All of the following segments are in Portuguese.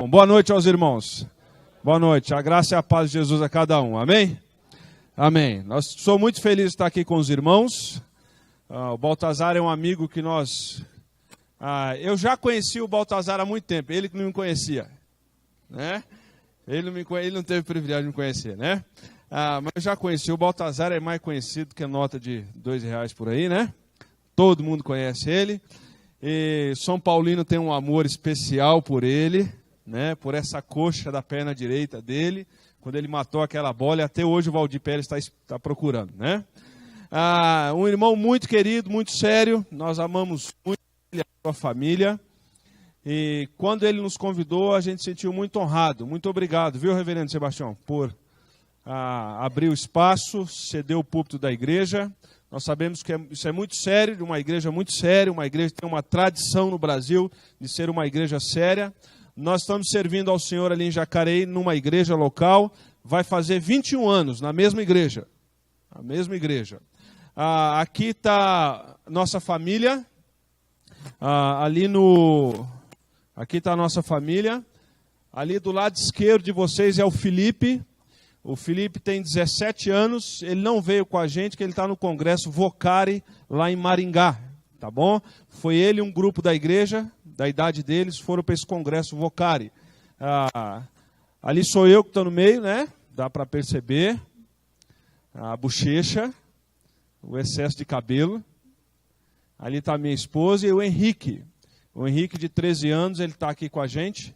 irmão. Boa noite aos irmãos. Boa noite. A graça e a paz de Jesus a cada um. Amém? Amém. Sou muito feliz de estar aqui com os irmãos. O Baltazar é um amigo que eu já conheci o Baltazar há muito tempo. Ele que não me conhecia, né? Ele não teve o privilégio de me conhecer, né? Mas eu já conheci. O Baltazar é mais conhecido que a nota de R$2 por aí, né? Todo mundo conhece ele. E São Paulino tem um amor especial por ele, né? Por essa coxa da perna direita dele. Quando ele matou aquela bola, e até hoje o Valdir Pérez está procurando, né? Um irmão muito querido, muito sério. Nós amamos muito ele e a sua família. E quando ele nos convidou, a gente se sentiu muito honrado. Muito obrigado, viu, reverendo Sebastião, por abrir o espaço, ceder o púlpito da igreja. Nós sabemos que isso é muito sério, de uma igreja muito séria, uma igreja que tem uma tradição no Brasil de ser uma igreja séria. Nós estamos servindo ao Senhor ali em Jacareí, numa igreja local. Vai fazer 21 anos na mesma igreja. A mesma igreja. Aqui está nossa família. Aqui está a nossa família. Ali do lado esquerdo de vocês é o Felipe. O Felipe tem 17 anos, ele não veio com a gente, que ele está no congresso Vocari, lá em Maringá, tá bom? Foi ele e um grupo da igreja, da idade deles, foram para esse congresso Vocari. Ali sou eu que estou no meio, né? Dá para perceber a bochecha, o excesso de cabelo. Ali está a minha esposa e o Henrique. O Henrique, de 13 anos, ele está aqui com a gente.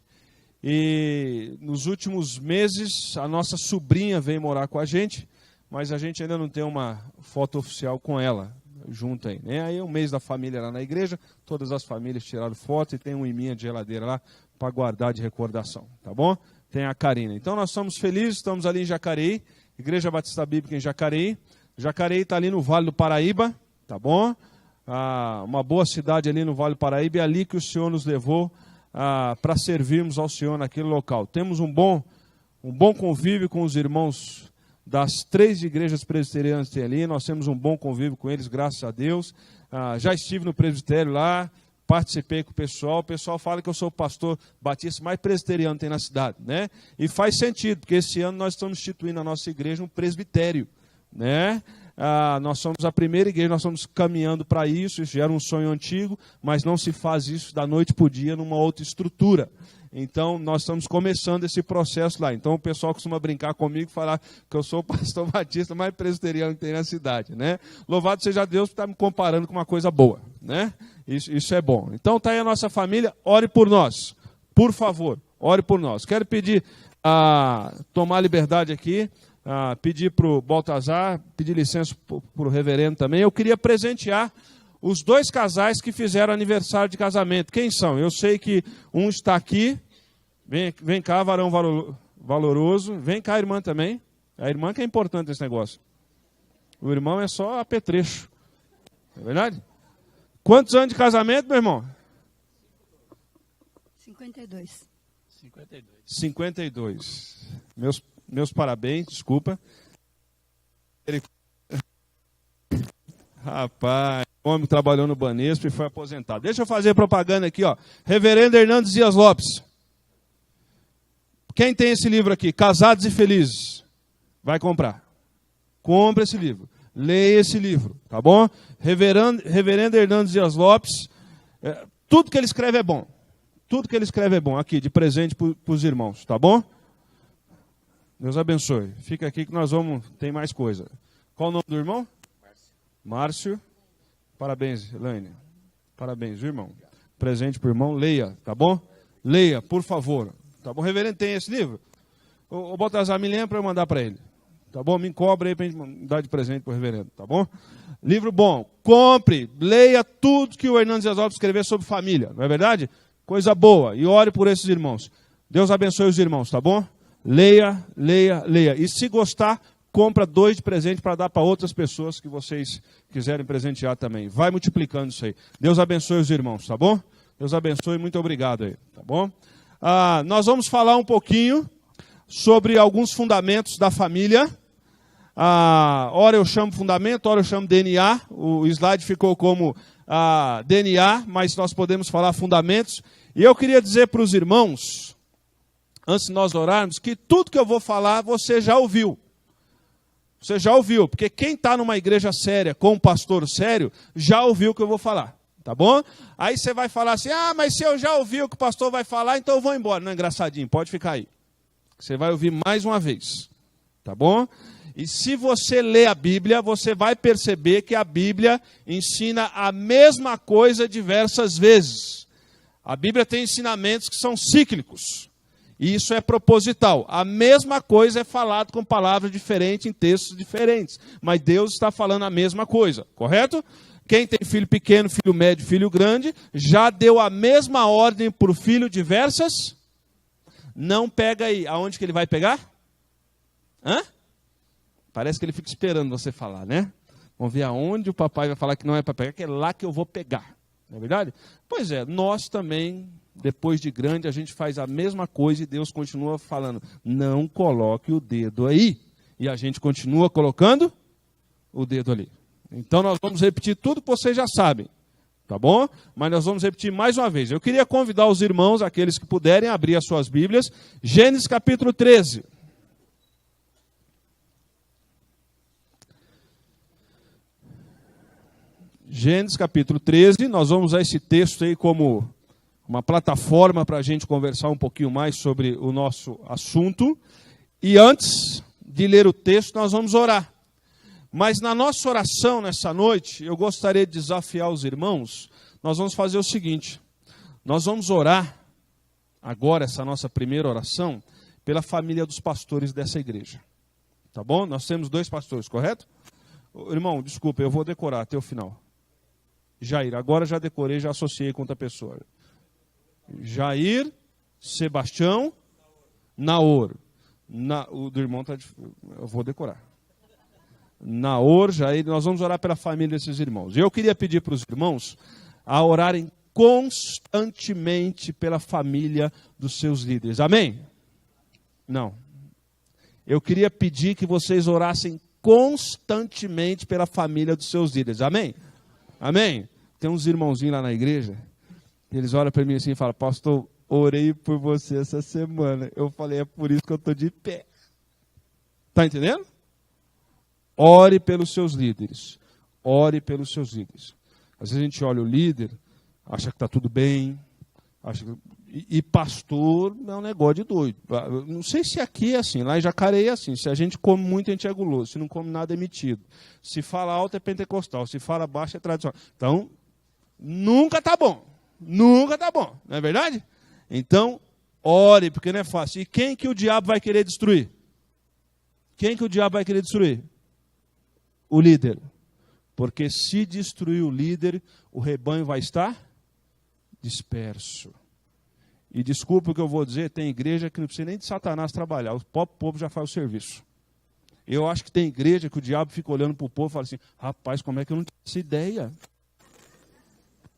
E nos últimos meses, a nossa sobrinha veio morar com a gente, mas a gente ainda não tem uma foto oficial com ela, junto aí, né? Aí é um mês da família lá na igreja, todas as famílias tiraram foto e tem um imã de geladeira lá para guardar de recordação, tá bom? Tem a Karina. Então nós estamos felizes, estamos ali em Jacareí, Igreja Batista Bíblica em Jacareí. Jacareí está ali no Vale do Paraíba, tá bom? Uma boa cidade ali no Vale do Paraíba, é ali que o Senhor nos levou para servirmos ao Senhor naquele local. Temos um bom convívio com os irmãos das 3 igrejas presbiterianas que tem ali. Nós temos um bom convívio com eles, graças a Deus. Já estive no presbitério lá, participei com o pessoal. O pessoal fala que eu sou o pastor batista mais presbiteriano que tem na cidade, né? E faz sentido, porque esse ano nós estamos instituindo na nossa igreja um presbitério, né? Nós somos a primeira igreja, nós estamos caminhando para isso. Isso já era um sonho antigo, mas não se faz isso da noite para o dia numa outra estrutura. Então, nós estamos começando esse processo lá. Então, o pessoal costuma brincar comigo e falar que eu sou o pastor batista mais presbiteriano que tem na cidade, né? Louvado seja Deus por estar me comparando com uma coisa boa, né? Isso é bom. Então, está aí a nossa família. Ore por nós, por favor, ore por nós. Quero pedir tomar liberdade aqui. Pedir para o Baltazar, pedir licença para o reverendo também. Eu queria presentear os 2 casais que fizeram aniversário de casamento. Quem são? Eu sei que um está aqui. Vem cá, varão valoroso. Vem cá, irmã também. A irmã que é importante nesse negócio. O irmão é só apetrecho. É verdade? Quantos anos de casamento, meu irmão? 52. 52. Meus parabéns, desculpa. Rapaz, o homem trabalhou no Banespa e foi aposentado. Deixa eu fazer propaganda aqui, ó. Reverendo Hernandes Dias Lopes. Quem tem esse livro aqui? Casados e Felizes. Vai comprar. Compre esse livro. Leia esse livro, tá bom? Reverendo Hernandes Dias Lopes. Tudo que ele escreve é bom. Tudo que ele escreve é bom. Aqui, de presente para os irmãos, tá bom? Deus abençoe. Fica aqui que nós vamos... Tem mais coisa. Qual o nome do irmão? Márcio. Parabéns, Elaine. Parabéns, viu, irmão? Presente para o irmão. Leia, tá bom? Leia, por favor. Tá bom? Reverendo, tem esse livro? O Baltazar, me lembra para eu mandar para ele. Tá bom? Me cobra aí para a gente dar de presente para o reverendo. Tá bom? Livro bom. Compre. Leia tudo que o Hernandes Dias Lopes escreveu sobre família. Não é verdade? Coisa boa. E ore por esses irmãos. Deus abençoe os irmãos, tá bom? Leia, leia, leia. E se gostar, compra 2 de presente para dar para outras pessoas que vocês quiserem presentear também. Vai multiplicando isso aí. Deus abençoe os irmãos, tá bom? Deus abençoe, muito obrigado aí, tá bom? Nós vamos falar um pouquinho sobre alguns fundamentos da família. Ora eu chamo fundamento, ora eu chamo DNA. O slide ficou como DNA, mas nós podemos falar fundamentos. E eu queria dizer para os irmãos antes de nós orarmos, que tudo que eu vou falar você já ouviu. Você já ouviu, porque quem está numa igreja séria, com um pastor sério, já ouviu o que eu vou falar, tá bom? Aí você vai falar assim, mas se eu já ouvi o que o pastor vai falar, então eu vou embora. Não, engraçadinho, pode ficar aí. Você vai ouvir mais uma vez, tá bom? E se você ler a Bíblia, você vai perceber que a Bíblia ensina a mesma coisa diversas vezes. A Bíblia tem ensinamentos que são cíclicos. E isso é proposital. A mesma coisa é falado com palavras diferentes, em textos diferentes. Mas Deus está falando a mesma coisa, correto? Quem tem filho pequeno, filho médio, filho grande, já deu a mesma ordem para o filho diversas? Não pega aí. Aonde que ele vai pegar? Parece que ele fica esperando você falar, né? Vamos ver aonde o papai vai falar que não é para pegar, que é lá que eu vou pegar. Não é verdade? Pois é, nós também, depois de grande, a gente faz a mesma coisa e Deus continua falando, não coloque o dedo aí. E a gente continua colocando o dedo ali. Então nós vamos repetir tudo que vocês já sabem, tá bom? Mas nós vamos repetir mais uma vez. Eu queria convidar os irmãos, aqueles que puderem, a abrir as suas Bíblias. Gênesis capítulo 13. Gênesis capítulo 13, nós vamos usar esse texto aí como uma plataforma para a gente conversar um pouquinho mais sobre o nosso assunto. E antes de ler o texto, nós vamos orar. Mas na nossa oração nessa noite, eu gostaria de desafiar os irmãos, nós vamos fazer o seguinte, nós vamos orar, agora essa nossa primeira oração, pela família dos pastores dessa igreja. Tá bom? Nós temos 2 pastores, correto? Irmão, desculpa, eu vou decorar até o final. Jair, agora já decorei, já associei com outra pessoa. Jair, Sebastião, Naor. O do irmão está difícil, eu vou decorar. Naor, Jair, nós vamos orar pela família desses irmãos. Eu queria pedir para os irmãos a orarem constantemente pela família dos seus líderes. Amém? Não. Eu queria pedir que vocês orassem constantemente pela família dos seus líderes. Amém? Amém? Tem uns irmãozinhos lá na igreja, eles olham para mim assim e falam, pastor, orei por você essa semana. Eu falei, é por isso que eu estou de pé. Está entendendo? Ore pelos seus líderes. Ore pelos seus líderes. Às vezes a gente olha o líder, acha que está tudo bem, acha que... E pastor é um negócio de doido. Não sei se aqui é assim, lá em Jacareí é assim. Se a gente come muito, a gente é guloso. Se não come nada, é metido. Se fala alto, é pentecostal. Se fala baixo, é tradicional. Então, nunca está bom. Nunca está bom. Não é verdade? Então, ore, porque não é fácil. E quem que o diabo vai querer destruir? Quem que o diabo vai querer destruir? O líder. Porque se destruir o líder, o rebanho vai estar disperso. E desculpa o que eu vou dizer, tem igreja que não precisa nem de Satanás trabalhar, o próprio povo já faz o serviço. Eu acho que tem igreja que o diabo fica olhando para o povo e fala assim, rapaz, como é que eu não tive essa ideia?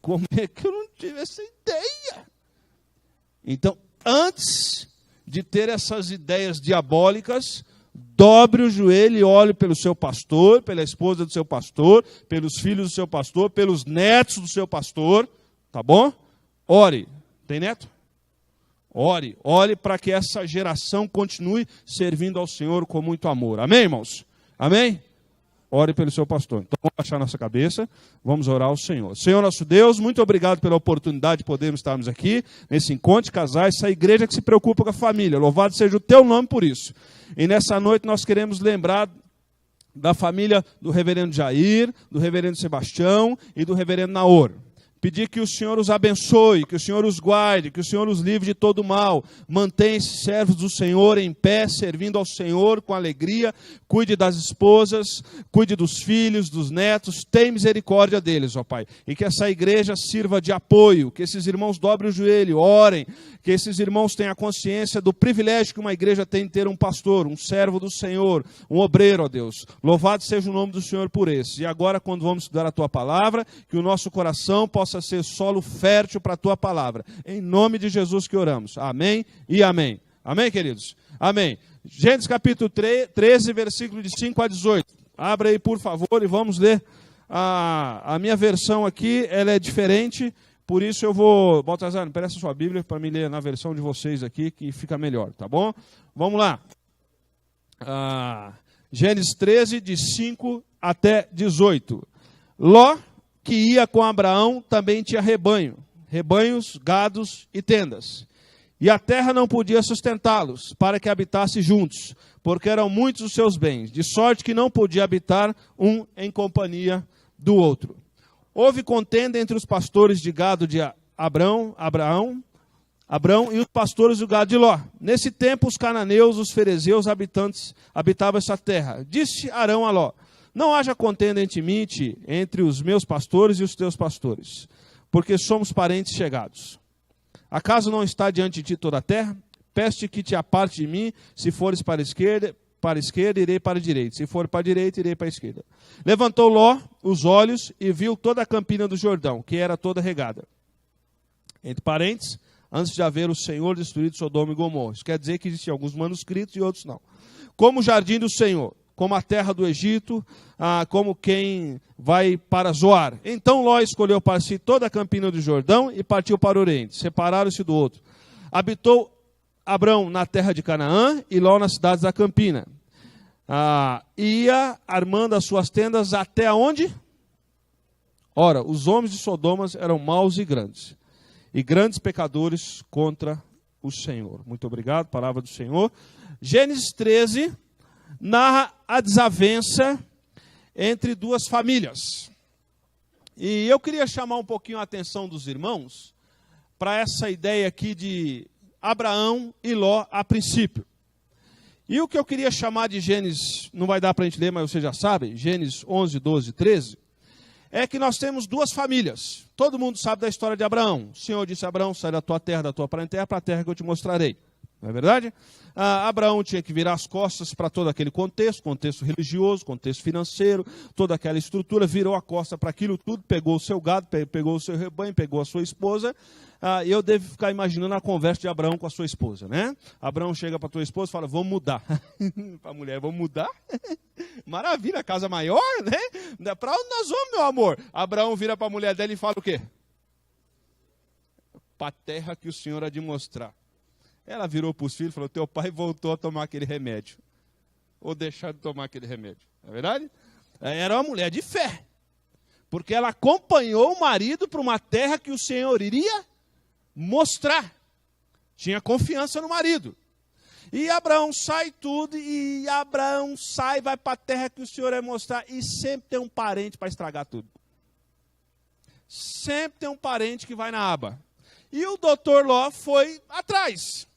Como é que eu não tive essa ideia? Então, antes de ter essas ideias diabólicas, dobre o joelho e olhe pelo seu pastor, pela esposa do seu pastor, pelos filhos do seu pastor, pelos netos do seu pastor, tá bom? Ore. Tem neto? Ore para que essa geração continue servindo ao Senhor com muito amor. Amém, irmãos? Amém? Ore pelo seu pastor. Então vamos baixar nossa cabeça, vamos orar ao Senhor. Senhor nosso Deus, muito obrigado pela oportunidade de podermos estarmos aqui, nesse encontro de casais, essa igreja que se preocupa com a família. Louvado seja o teu nome por isso. E nessa noite nós queremos lembrar da família do reverendo Jair, do reverendo Sebastião e do reverendo Naor. Pedir que o Senhor os abençoe, que o Senhor os guarde, que o Senhor os livre de todo mal. Mantenha esses servos do Senhor em pé, servindo ao Senhor com alegria. Cuide das esposas, cuide dos filhos, dos netos. Tenha misericórdia deles, ó Pai. E que essa igreja sirva de apoio, que esses irmãos dobrem o joelho, orem. Que esses irmãos tenham a consciência do privilégio que uma igreja tem de ter um pastor, um servo do Senhor, um obreiro, ó Deus. Louvado seja o nome do Senhor por esse. E agora, quando vamos estudar a Tua Palavra, que o nosso coração possa ser solo fértil para a Tua Palavra. Em nome de Jesus que oramos. Amém e amém. Amém, queridos? Amém. Gênesis capítulo 13, versículo de 5 a 18. Abra aí, por favor, e vamos ler. A minha versão aqui, ela é diferente, Por isso eu vou... Baltazar, presta sua Bíblia para me ler na versão de vocês aqui, que fica melhor, tá bom? Vamos lá. Gênesis 13, de 5 até 18. Ló, que ia com Abraão, também tinha rebanhos, gados e tendas. E a terra não podia sustentá-los, para que habitasse juntos, porque eram muitos os seus bens, de sorte que não podia habitar um em companhia do outro. Houve contenda entre os pastores de gado de Abrão e os pastores do gado de Ló. Nesse tempo, os cananeus, os ferezeus, habitavam essa terra. Disse Arão a Ló: não haja contenda entre os meus pastores e os teus pastores, porque somos parentes chegados. Acaso não está diante de ti toda a terra? Peste que te aparte de mim, se fores para a esquerda, irei para a direita. Se for para a direita, irei para a esquerda. Levantou Ló os olhos e viu toda a campina do Jordão, que era toda regada. Entre parênteses, antes de haver o Senhor destruído Sodoma e Gomorra. Isso quer dizer que existiam alguns manuscritos e outros não. Como o jardim do Senhor, como a terra do Egito, como quem vai para Zoar. Então Ló escolheu para si toda a campina do Jordão e partiu para o Oriente. Separaram-se do outro. Habitou Abrão na terra de Canaã e Ló nas cidades da campina. Ia armando as suas tendas até onde? Ora, os homens de Sodoma eram maus e grandes pecadores contra o Senhor. Muito obrigado, palavra do Senhor. Gênesis 13 narra a desavença entre duas famílias. E eu queria chamar um pouquinho a atenção dos irmãos para essa ideia aqui de Abraão e Ló a princípio. E o que eu queria chamar de Gênesis, não vai dar para a gente ler, mas vocês já sabem, Gênesis 11, 12, 13, é que nós temos duas famílias. Todo mundo sabe da história de Abraão. O Senhor disse a Abraão: sai da tua terra, da tua parentela, para a terra que eu te mostrarei. Não é verdade? Abraão tinha que virar as costas para todo aquele contexto religioso, contexto financeiro, toda aquela estrutura, virou a costa para aquilo tudo, pegou o seu gado, pegou o seu rebanho, pegou a sua esposa. E eu devo ficar imaginando a conversa de Abraão com a sua esposa, né? Abraão chega para a tua esposa e fala: vamos mudar. Para a mulher: vamos mudar? Maravilha, casa maior, né? Para onde nós vamos, meu amor? Abraão vira para a mulher dele e fala o quê? Para a terra que o Senhor há de mostrar. Ela virou para os filhos e falou: teu pai voltou a tomar aquele remédio. Ou deixar de tomar aquele remédio. Não é verdade? Era uma mulher de fé. Porque ela acompanhou o marido para uma terra que o Senhor iria mostrar. Tinha confiança no marido. E Abraão sai tudo, e Abraão sai, vai para a terra que o Senhor ia mostrar, e sempre tem um parente para estragar tudo. Sempre tem um parente que vai na aba. E o doutor Ló foi atrás.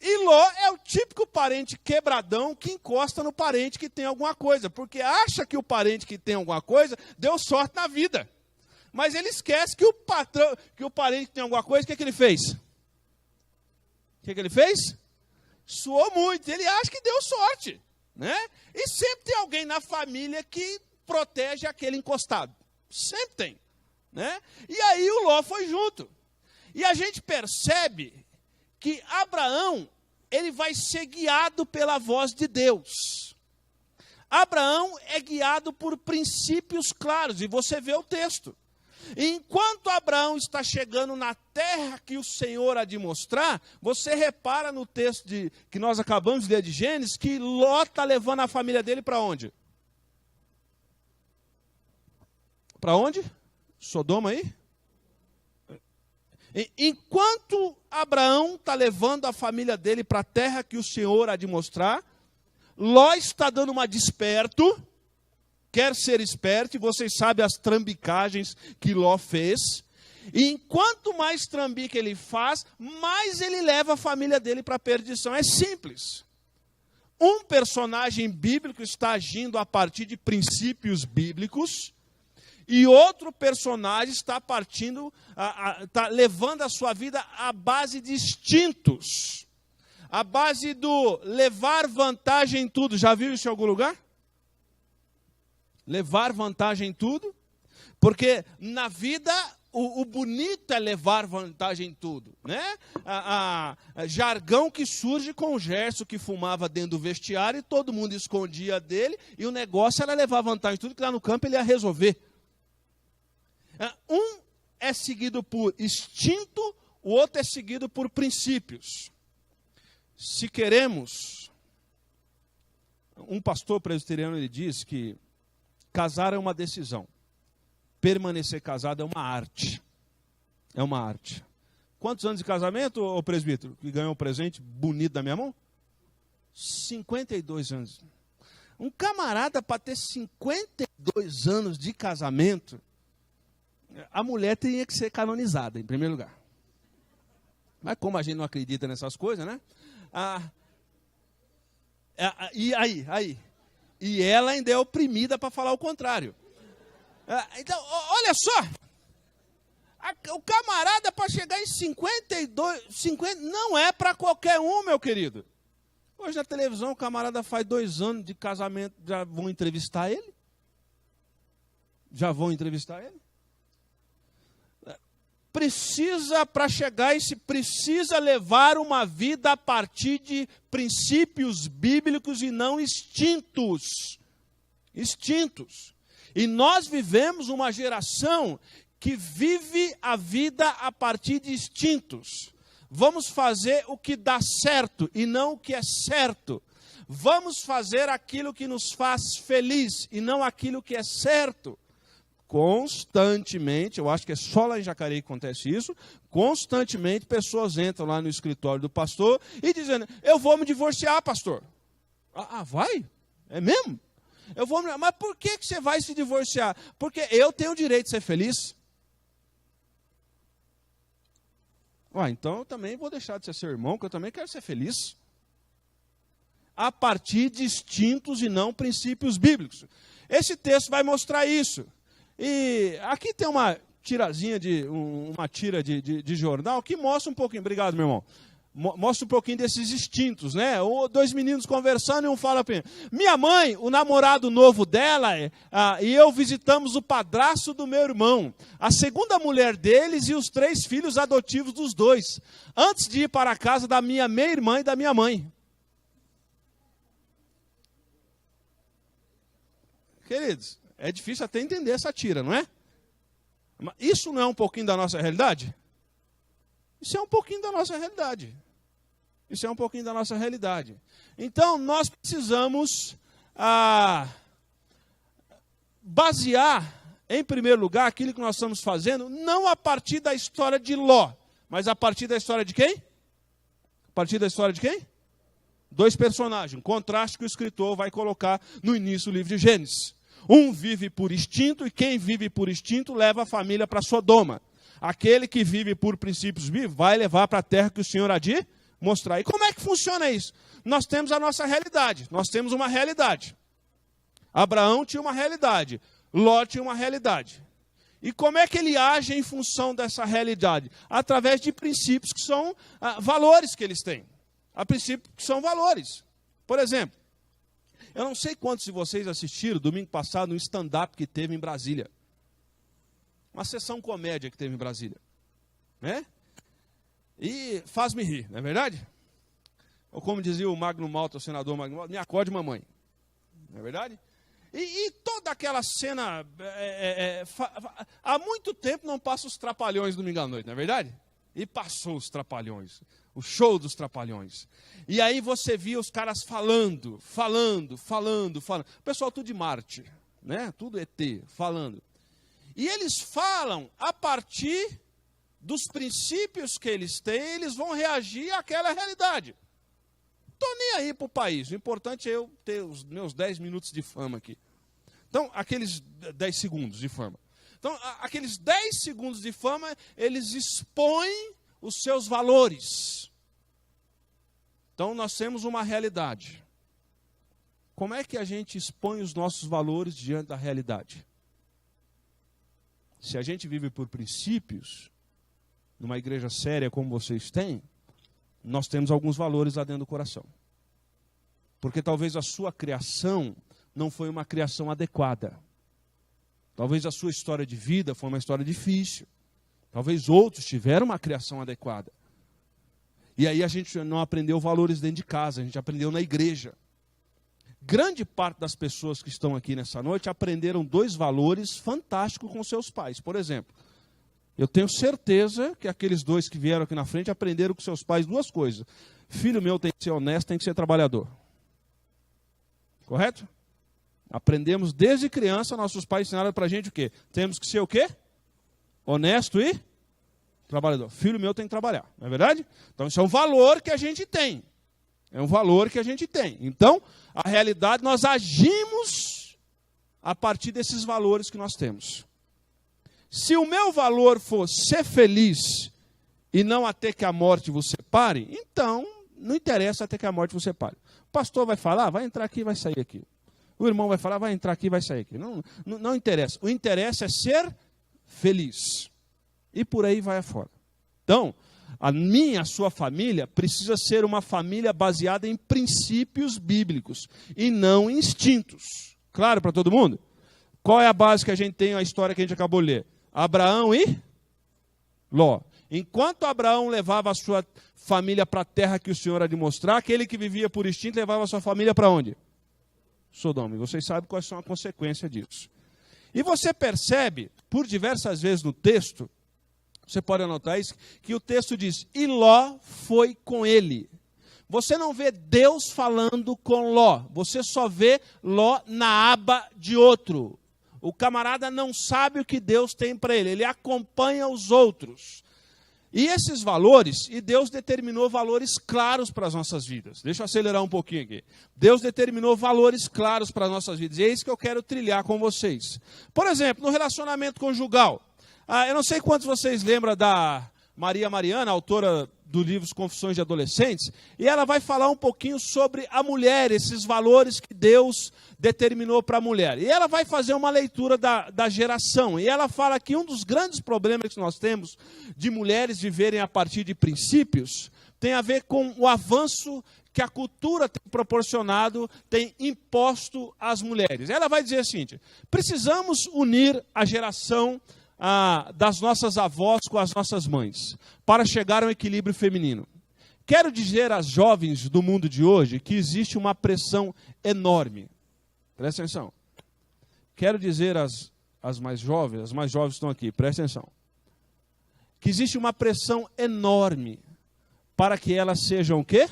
E Ló é o típico parente quebradão que encosta no parente que tem alguma coisa, porque acha que o parente que tem alguma coisa deu sorte na vida. Mas ele esquece que o parente que tem alguma coisa, o que ele fez? O que ele fez? Suou muito, ele acha que deu sorte, né? E sempre tem alguém na família que protege aquele encostado. Sempre tem, né? E aí o Ló foi junto. E a gente percebe que Abraão, ele vai ser guiado pela voz de Deus. Abraão é guiado por princípios claros, e você vê o texto. Enquanto Abraão está chegando na terra que o Senhor há de mostrar, você repara no texto que nós acabamos de ler de Gênesis, que Ló está levando a família dele para onde? Para onde? Sodoma aí? Enquanto Abraão está levando a família dele para a terra que o Senhor há de mostrar, Ló está dando uma de esperto, quer ser esperto, e vocês sabem as trambicagens que Ló fez. E enquanto mais trambique ele faz, mais ele leva a família dele para a perdição. É simples. Um personagem bíblico está agindo a partir de princípios bíblicos, e outro personagem está está levando a sua vida à base de instintos, à base do levar vantagem em tudo. Já viu isso em algum lugar? Levar vantagem em tudo? Porque na vida o bonito é levar vantagem em tudo, né? Jargão que surge com o Gerson, que fumava dentro do vestiário e todo mundo escondia dele, e o negócio era levar vantagem em tudo, que lá no campo ele ia resolver. Um é seguido por instinto, o outro é seguido por princípios. Se queremos, um pastor presbiteriano, ele diz que casar é uma decisão, permanecer casado é uma arte. É uma arte. Quantos anos de casamento, ô presbítero, que ganhou um presente bonito da minha mão? 52 anos. Um camarada para ter 52 anos de casamento, a mulher teria que ser canonizada, em primeiro lugar. Mas como a gente não acredita nessas coisas, né? E ela ainda é oprimida para falar o contrário. Então, olha só. O camarada para chegar em 52, 50, não é para qualquer um, meu querido. Hoje na televisão o camarada faz 2 anos de casamento, já vão entrevistar ele? Já vão entrevistar ele? Precisa, para chegar e se precisa levar uma vida a partir de princípios bíblicos e não instintos. Instintos. E nós vivemos uma geração que vive a vida a partir de instintos. Vamos fazer o que dá certo e não o que é certo. Vamos fazer aquilo que nos faz feliz e não aquilo que é certo. Constantemente, eu acho que é só lá em Jacareí que acontece isso, constantemente pessoas entram lá no escritório do pastor e dizendo, eu vou me divorciar, pastor. Vai? É mesmo? Mas por que você vai se divorciar? Porque eu tenho o direito de ser feliz. Então eu também vou deixar de ser seu irmão, porque eu também quero ser feliz. A partir de instintos e não princípios bíblicos. Esse texto vai mostrar isso. E aqui tem uma tirazinha uma tira de jornal que mostra um pouquinho. Obrigado, meu irmão. Mostra um pouquinho desses instintos, né? 2 meninos conversando e um fala para mim. Minha mãe, o namorado novo dela, e eu visitamos o padrasto do meu irmão, a segunda mulher deles e os 3 filhos adotivos dos 2, antes de ir para a casa da minha meia-irmã e da minha mãe. Queridos, é difícil até entender essa tira, não é? Mas isso não é um pouquinho da nossa realidade? Isso é um pouquinho da nossa realidade. Isso é um pouquinho da nossa realidade. Então, nós precisamos basear, em primeiro lugar, aquilo que nós estamos fazendo, não a partir da história de Ló, mas a partir da história de quem? A partir da história de quem? 2 personagens, contraste que o escritor vai colocar no início do livro de Gênesis. Um vive por instinto, e quem vive por instinto leva a família para Sodoma. Aquele que vive por princípios bíblicos vai levar para a terra que o Senhor há de mostrar. E como é que funciona isso? Nós temos a nossa realidade. Nós temos uma realidade. Abraão tinha uma realidade. Ló tinha uma realidade. E como é que ele age em função dessa realidade? Através de princípios que são valores que eles têm. Há princípios que são valores. Por exemplo, eu não sei quantos de vocês assistiram domingo passado um stand-up que teve em Brasília. Uma sessão comédia que teve em Brasília. Né? E faz-me rir, não é verdade? Ou como dizia o Magno Malta, o senador Magno Malta, me acorde, mamãe. Não é verdade? E toda aquela cena, há muito tempo não passa os Trapalhões domingo à noite, não é verdade? E passou os Trapalhões, o show dos Trapalhões. E aí você via os caras falando. O pessoal tudo de Marte, né? Tudo ET, falando. E eles falam a partir dos princípios que eles têm, eles vão reagir àquela realidade. Estou nem aí para o país, o importante é eu ter os meus 10 minutos de fama aqui. Então, aqueles 10 segundos de fama. Então, aqueles 10 segundos de fama, eles expõem os seus valores. Então, nós temos uma realidade. Como é que a gente expõe os nossos valores diante da realidade? Se a gente vive por princípios, numa igreja séria como vocês têm, nós temos alguns valores lá dentro do coração. Porque talvez a sua criação não foi uma criação adequada. Talvez a sua história de vida foi uma história difícil. Talvez outros tiveram uma criação adequada. E aí a gente não aprendeu valores dentro de casa, a gente aprendeu na igreja. Grande parte das pessoas que estão aqui nessa noite aprenderam 2 valores fantásticos com seus pais. Por exemplo, Eu tenho certeza que aqueles dois que vieram aqui na frente aprenderam com seus pais duas coisas. Filho meu tem que ser honesto, tem que ser trabalhador. Correto? Aprendemos desde criança, nossos pais ensinaram para a gente o quê? Temos que ser o quê? Honesto e trabalhador. Filho meu tem que trabalhar, não é verdade? Então isso é um valor que a gente tem. É um valor que a gente tem. Então, a realidade, nós agimos a partir desses valores que nós temos. Se o meu valor for ser feliz e não até que a morte vos separe, então não interessa até que a morte vos separe. O pastor vai falar, vai entrar aqui e vai sair aqui. O irmão vai falar, vai entrar aqui e vai sair aqui. Não interessa. O interesse é ser feliz. E por aí vai afora. Então, a minha, a sua família precisa ser uma família baseada em princípios bíblicos e não em instintos. Claro para todo mundo? Qual é a base que a gente tem, a história que a gente acabou de ler? Abraão e Ló. Enquanto Abraão levava a sua família para a terra que o Senhor há de mostrar, aquele que vivia por instinto levava a sua família para onde? Sodoma. E vocês sabem quais são as consequências disso. E você percebe, por diversas vezes no texto, você pode anotar isso, que o texto diz, e Ló foi com ele. Você não vê Deus falando com Ló, você só vê Ló na aba de outro. O camarada não sabe o que Deus tem para ele, ele acompanha os outros. E esses valores, e Deus determinou valores claros para as nossas vidas. Deixa eu acelerar um pouquinho aqui. Deus determinou valores claros para as nossas vidas, e é isso que eu quero trilhar com vocês. Por exemplo, no relacionamento conjugal. Eu não sei quantos vocês lembram da Maria Mariana, autora do livro Confissões de Adolescentes, e ela vai falar um pouquinho sobre a mulher, esses valores que Deus determinou para a mulher. E ela vai fazer uma leitura da geração, e ela fala que um dos grandes problemas que nós temos de mulheres viverem a partir de princípios, tem a ver com o avanço que a cultura tem proporcionado, tem imposto às mulheres. Ela vai dizer o seguinte, precisamos unir a geração das nossas avós com as nossas mães, para chegar a um equilíbrio feminino. Quero dizer às jovens do mundo de hoje que existe uma pressão enorme. Presta atenção. Quero dizer às mais jovens estão aqui, presta atenção. Que existe uma pressão enorme para que elas sejam o quê?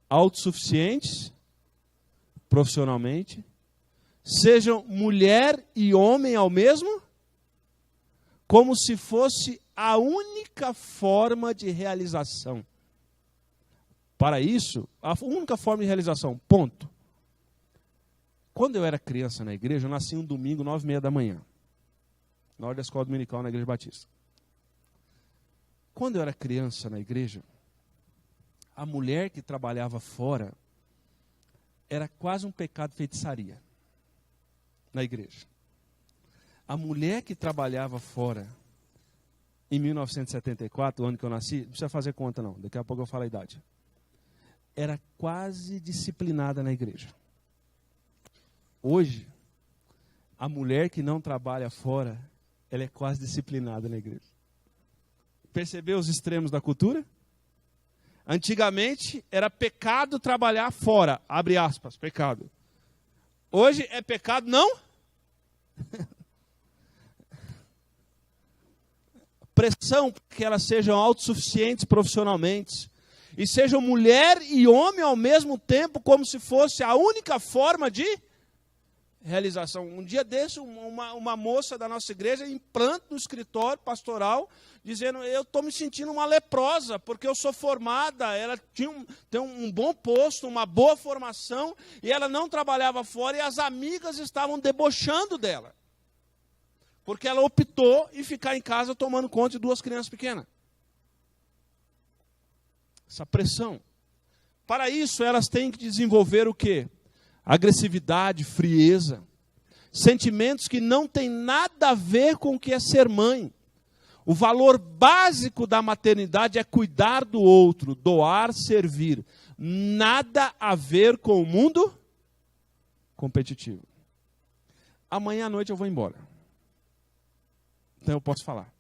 Autossuficientes, profissionalmente, sejam mulher e homem ao mesmo, como se fosse a única forma de realização. Para isso, a única forma de realização, ponto. Quando eu era criança na igreja, eu nasci um domingo, 9h30 da manhã, na hora da escola dominical na Igreja Batista. Quando eu era criança na igreja, a mulher que trabalhava fora era quase um pecado de feitiçaria. Na igreja. A mulher que trabalhava fora, em 1974, o ano que eu nasci, não precisa fazer conta não, daqui a pouco eu falo a idade, era quase disciplinada na igreja. Hoje, a mulher que não trabalha fora, ela é quase disciplinada na igreja. Percebeu os extremos da cultura? Antigamente, era pecado trabalhar fora, abre aspas, pecado. Hoje é pecado não? Pressão para que elas sejam autossuficientes profissionalmente. E sejam mulher e homem ao mesmo tempo, como se fosse a única forma de realização. Um dia desse, uma moça da nossa igreja em pranto no escritório pastoral, dizendo, eu estou me sentindo uma leprosa, porque eu sou formada, ela tem um bom posto, uma boa formação, e ela não trabalhava fora, e as amigas estavam debochando dela. Porque ela optou em ficar em casa tomando conta de 2 crianças pequenas. Essa pressão. Para isso, elas têm que desenvolver o quê? Agressividade, frieza, sentimentos que não têm nada a ver com o que é ser mãe. O valor básico da maternidade é cuidar do outro, doar, servir. Nada a ver com o mundo competitivo. Amanhã à noite eu vou embora. Então eu posso falar.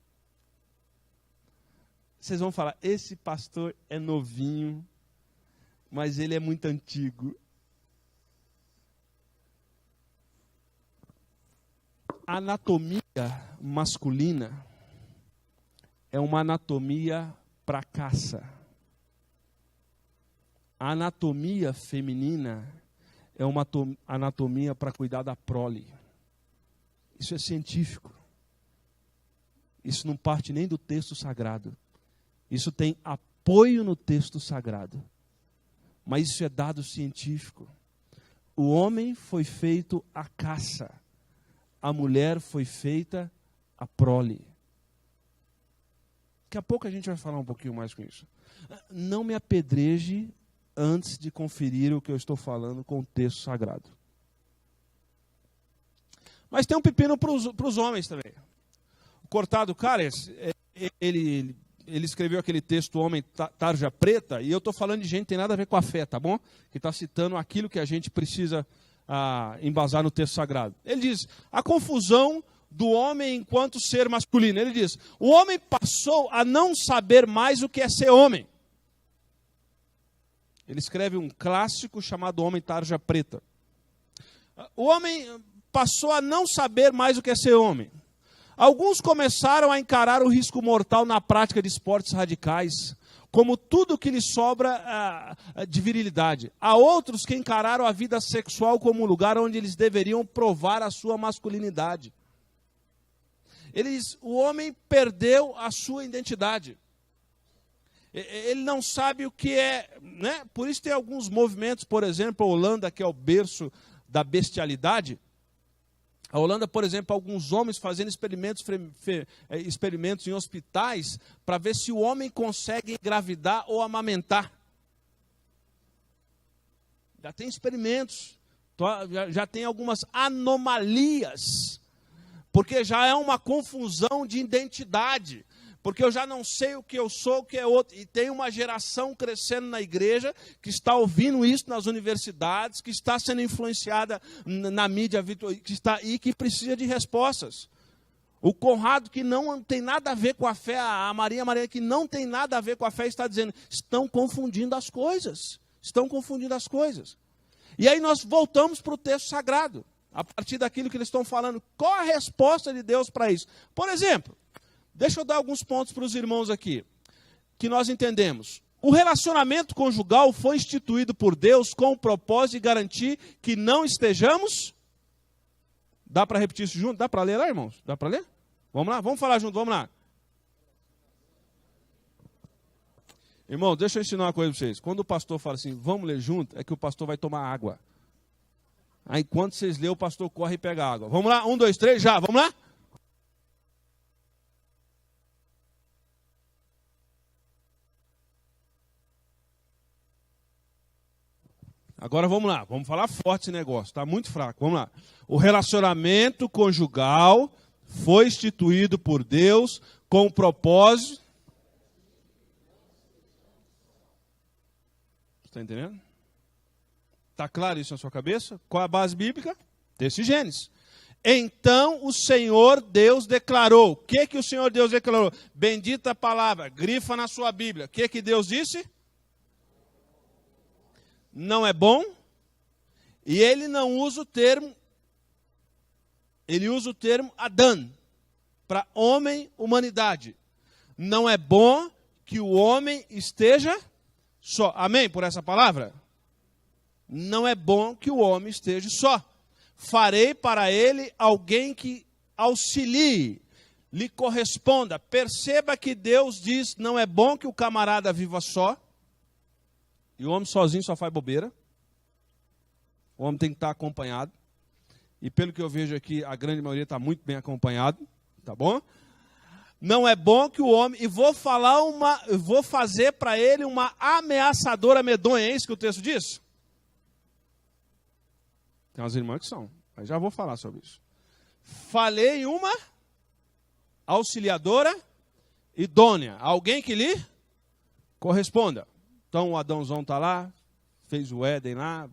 Vocês vão falar, esse pastor é novinho, mas ele é muito antigo. A anatomia masculina é uma anatomia para caça. A anatomia feminina é uma anatomia para cuidar da prole. Isso é científico. Isso não parte nem do texto sagrado. Isso tem apoio no texto sagrado. Mas isso é dado científico. O homem foi feito à caça. A mulher foi feita à prole. Daqui a pouco a gente vai falar um pouquinho mais com isso. Não me apedreje antes de conferir o que eu estou falando com o texto sagrado. Mas tem um pepino para os homens também. O Cortado Cares, ele escreveu aquele texto Homem Tarja Preta, e eu estou falando de gente que tem nada a ver com a fé, tá bom? Que está citando aquilo que a gente precisa embasar no texto sagrado. Ele diz, a confusão do homem enquanto ser masculino. Ele diz, o homem passou a não saber mais o que é ser homem. Ele escreve um clássico chamado Homem Tarja Preta. O homem passou a não saber mais o que é ser homem. Alguns começaram a encarar o risco mortal na prática de esportes radicais, como tudo que lhes sobra de virilidade. Há outros que encararam a vida sexual como um lugar onde eles deveriam provar a sua masculinidade. O homem perdeu a sua identidade. Ele não sabe o que é, né? Por isso tem alguns movimentos, por exemplo, a Holanda, que é o berço da bestialidade. A Holanda, por exemplo, alguns homens fazendo experimentos em hospitais para ver se o homem consegue engravidar ou amamentar. Já tem experimentos, já tem algumas anomalias, porque já é uma confusão de identidade. Porque eu já não sei o que eu sou, o que é outro. E tem uma geração crescendo na igreja que está ouvindo isso nas universidades, que está sendo influenciada na mídia que está aí, que precisa de respostas. O Conrado, que não tem nada a ver com a fé, a Maria, que não tem nada a ver com a fé, está dizendo, estão confundindo as coisas. Estão confundindo as coisas. E aí nós voltamos para o texto sagrado, a partir daquilo que eles estão falando. Qual a resposta de Deus para isso? Por exemplo, deixa eu dar alguns pontos para os irmãos aqui, que nós entendemos. O relacionamento conjugal foi instituído por Deus com o propósito de garantir que não estejamos... Dá para repetir isso junto? Dá para ler lá, irmãos? Dá para ler? Vamos lá? Vamos falar junto, vamos lá. Irmão, deixa eu ensinar uma coisa para vocês. Quando o pastor fala assim, vamos ler junto, é que o pastor vai tomar água. Aí enquanto vocês lêem, o pastor corre e pega água. Vamos lá? 1, 2, 3, já. Vamos lá? Agora vamos lá, vamos falar forte esse negócio, está muito fraco, vamos lá. O relacionamento conjugal foi instituído por Deus com o propósito... Está entendendo? Está claro isso na sua cabeça? Qual é a base bíblica? Desse Gênesis. Então o Senhor Deus declarou. O que o Senhor Deus declarou? Bendita a palavra, grifa na sua Bíblia. O que Deus disse? Não é bom, e ele não usa o termo, ele usa o termo Adão, para homem, humanidade. Não é bom que o homem esteja só. Amém por essa palavra? Não é bom que o homem esteja só. Farei para ele alguém que auxilie, lhe corresponda. Perceba que Deus diz, não é bom que o camarada viva só. E o homem sozinho só faz bobeira. O homem tem que estar acompanhado. E pelo que eu vejo aqui, a grande maioria está muito bem acompanhado. Tá bom? Não é bom que o homem... E vou fazer para ele uma ameaçadora medonha. É isso que o texto diz? Tem umas irmãs que são. Mas já vou falar sobre isso. Falei uma auxiliadora idônea. Alguém que lhe corresponda. Então o Adãozão está lá, fez o Éden lá,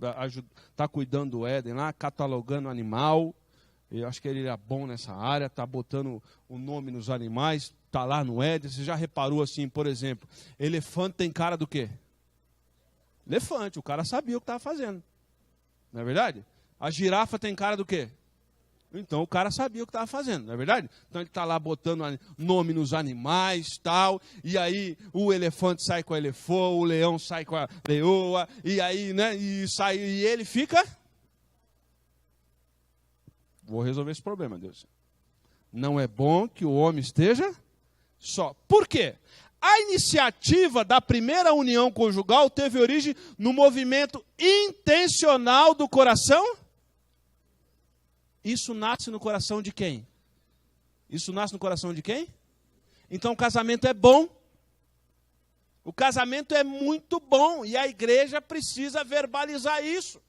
está cuidando do Éden lá, catalogando o animal. Eu acho que ele é bom nessa área, está botando o nome nos animais, está lá no Éden. Você já reparou assim, por exemplo, elefante tem cara do quê? Elefante, o cara sabia o que estava fazendo. Não é verdade? A girafa tem cara do quê? Então o cara sabia o que estava fazendo, não é verdade? Então ele está lá botando nome nos animais, tal, e aí o elefante sai com a elefoa, o leão sai com a leoa, e aí, né, e ele fica... Vou resolver esse problema, Deus. Não é bom que o homem esteja só. Por quê? A iniciativa da primeira união conjugal teve origem no movimento intencional do coração. Isso nasce no coração de quem? Isso nasce no coração de quem? Então o casamento é bom. O casamento é muito bom e a igreja precisa verbalizar isso.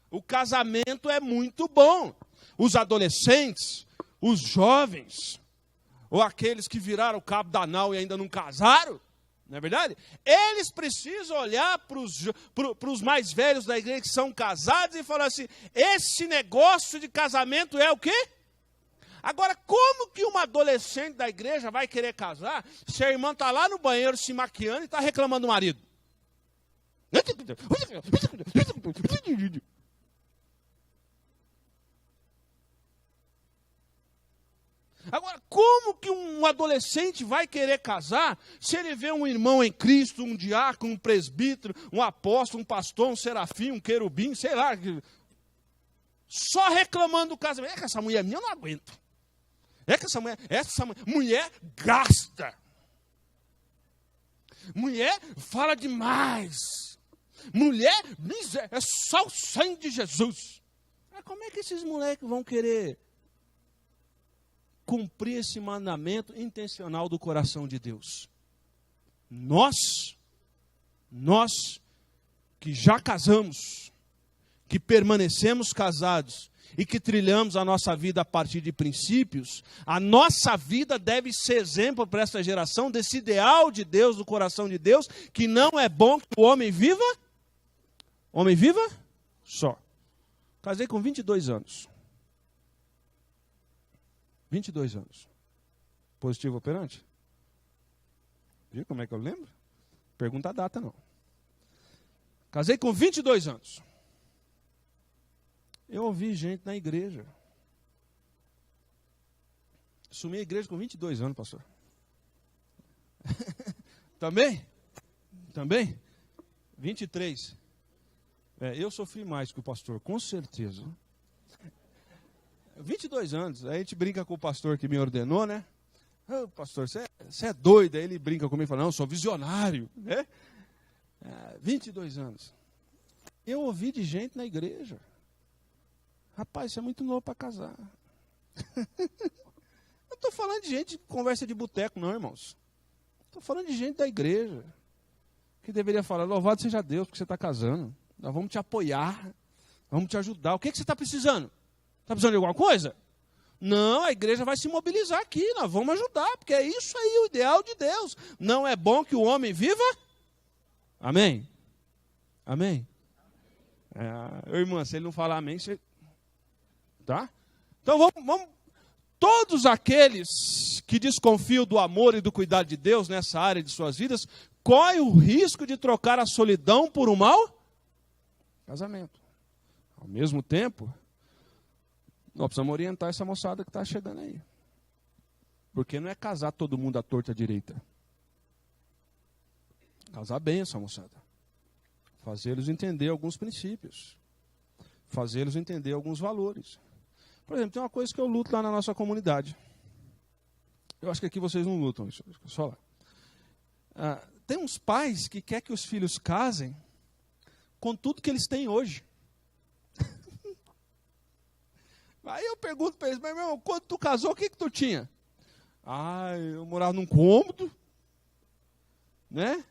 O casamento é muito bom. Os adolescentes, os jovens, ou aqueles que viraram o cabo da nau e ainda não casaram, não é verdade? Eles precisam olhar para os mais velhos da igreja que são casados e falar assim, esse negócio de casamento é o quê? Agora, como que uma adolescente da igreja vai querer casar se a irmã está lá no banheiro se maquiando e está reclamando do marido? Agora, como que um adolescente vai querer casar se ele vê um irmão em Cristo, um diácono, um presbítero, um apóstolo, um pastor, um serafim, um querubim, sei lá, só reclamando do casamento? É que essa mulher minha eu não aguento. É que essa mulher gasta. Mulher fala demais. Mulher é só o sangue de Jesus. Mas como é que esses moleques vão querer cumprir esse mandamento intencional do coração de Deus? Nós que já casamos, que permanecemos casados e que trilhamos a nossa vida a partir de princípios, a nossa vida deve ser exemplo para essa geração desse ideal de Deus, do coração de Deus, que não é bom que o homem viva só. Casei com 22 anos. 22 anos. Positivo operante? Viu como é que eu lembro? Pergunta a data, não. Casei com 22 anos. Eu ouvi gente na igreja. Assumi a igreja com 22 anos, pastor. Também? 23. Eu sofri mais que o pastor, com certeza. 22 anos, aí a gente brinca com o pastor que me ordenou, né? Oh, pastor, você é doido. Aí ele brinca comigo e fala, não, eu sou visionário, né? 22 anos. Eu ouvi de gente na igreja. Rapaz, isso é muito novo para casar. Não estou falando de gente de conversa de boteco, não, irmãos. Estou falando de gente da igreja. Que deveria falar, louvado seja Deus, porque você está casando. Nós vamos te apoiar, vamos te ajudar. O que você está precisando? Está precisando de alguma coisa? Não, a igreja vai se mobilizar aqui, nós vamos ajudar, porque é isso aí o ideal de Deus. Não é bom que o homem viva? Amém? Amém? Irmã, se ele não falar amém, você... Tá? Então vamos. Todos aqueles que desconfiam do amor e do cuidado de Deus nessa área de suas vidas, correm o risco de trocar a solidão por um mau casamento. Ao mesmo tempo, nós precisamos orientar essa moçada que está chegando aí. Porque não é casar todo mundo à torta à direita. Casar bem essa moçada. Fazê-los entender alguns princípios. Fazê-los entender alguns valores. Por exemplo, tem uma coisa que eu luto lá na nossa comunidade. Eu acho que aqui vocês não lutam isso. Só lá. Tem uns pais que querem que os filhos casem com tudo que eles têm hoje. Aí eu pergunto para eles, mas meu irmão, quando tu casou, o que tu tinha? Eu morava num cômodo, né?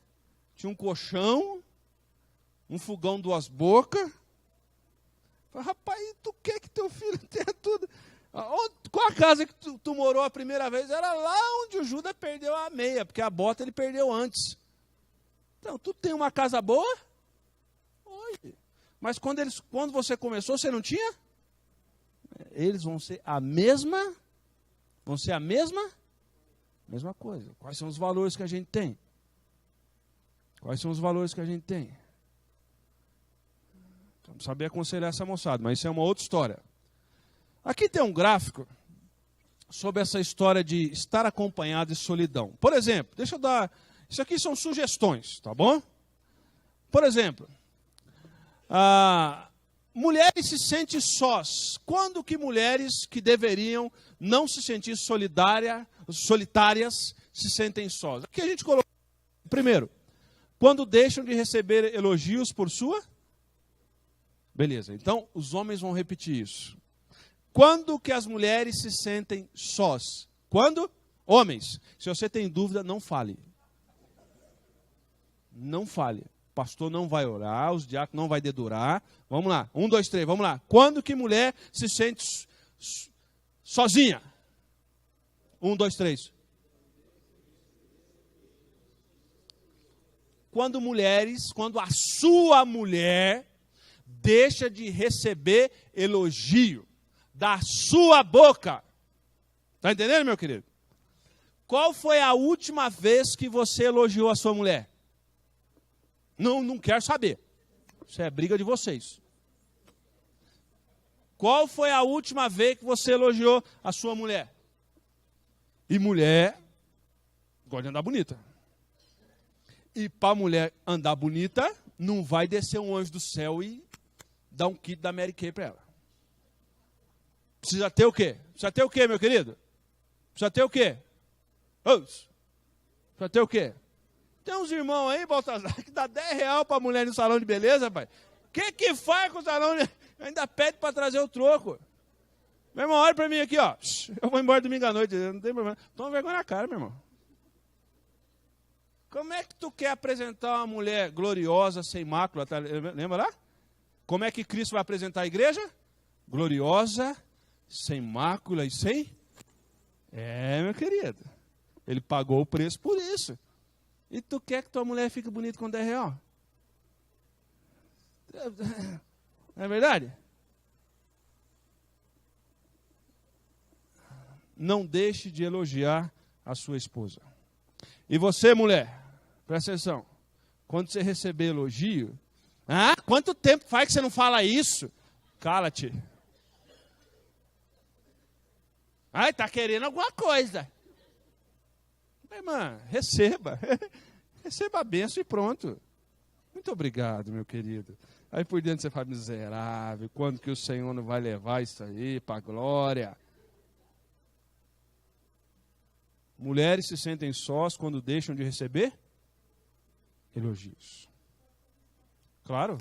Tinha um colchão, um fogão duas bocas. Falei, rapaz, tu quer que teu filho tenha tudo? Qual a casa que tu morou a primeira vez? Era lá onde o Judas perdeu a meia, porque a bota ele perdeu antes. Então, tu tem uma casa boa? Hoje. Mas quando você começou, você não tinha? Eles vão ser a mesma coisa. Quais são os valores que a gente tem? Vamos saber aconselhar essa moçada, mas isso é uma outra história. Aqui tem um gráfico sobre essa história de estar acompanhado e solidão. Por exemplo, deixa eu dar... Isso aqui são sugestões, tá bom? Por exemplo, mulheres se sentem sós. Quando que mulheres que deveriam não se sentir solitárias se sentem sós? Aqui a gente colocou, primeiro, quando deixam de receber elogios por sua... Beleza, então os homens vão repetir isso. Quando que as mulheres se sentem sós? Quando? Homens, se você tem dúvida, não fale. Não fale. O pastor não vai orar, os diáconos não vai dedurar. Vamos lá, 1, 2, 3, vamos lá. Quando que mulher se sente sozinha? 1, 2, 3. Quando a sua mulher deixa de receber elogio da sua boca. Está entendendo, meu querido? Qual foi a última vez que você elogiou a sua mulher? Não quero saber. Isso é briga de vocês. Qual foi a última vez que você elogiou a sua mulher? E mulher gosta de andar bonita. E para a mulher andar bonita, não vai descer um anjo do céu e dar um kit da Mary Kay para ela. Precisa ter o quê? Precisa ter o quê, meu querido? Precisa ter o quê? Precisa ter o quê? Tem uns irmãos aí, Baltazar, que dá R$10 para a mulher no salão de beleza, pai. O que faz com o salão de... Ainda pede para trazer o troco. Meu irmão, olha para mim aqui, ó. Eu vou embora domingo à noite, não tem problema. Toma vergonha na cara, meu irmão. Como é que tu quer apresentar uma mulher gloriosa, sem mácula? Tá? Lembra lá? Como é que Cristo vai apresentar a igreja? Gloriosa, sem mácula e sem... meu querido. Ele pagou o preço por isso. E tu quer que tua mulher fique bonita com R$10? Não é verdade? Não deixe de elogiar a sua esposa. E você, mulher, presta atenção. Quando você receber elogio, quanto tempo faz que você não fala isso? Cala-te. Ai, tá querendo alguma coisa. Irmã, receba. Receba a bênção e pronto. Muito obrigado, meu querido. Aí por dentro você fala, miserável, quando que o Senhor não vai levar isso aí para a glória? Mulheres se sentem sós quando deixam de receber elogios. Claro.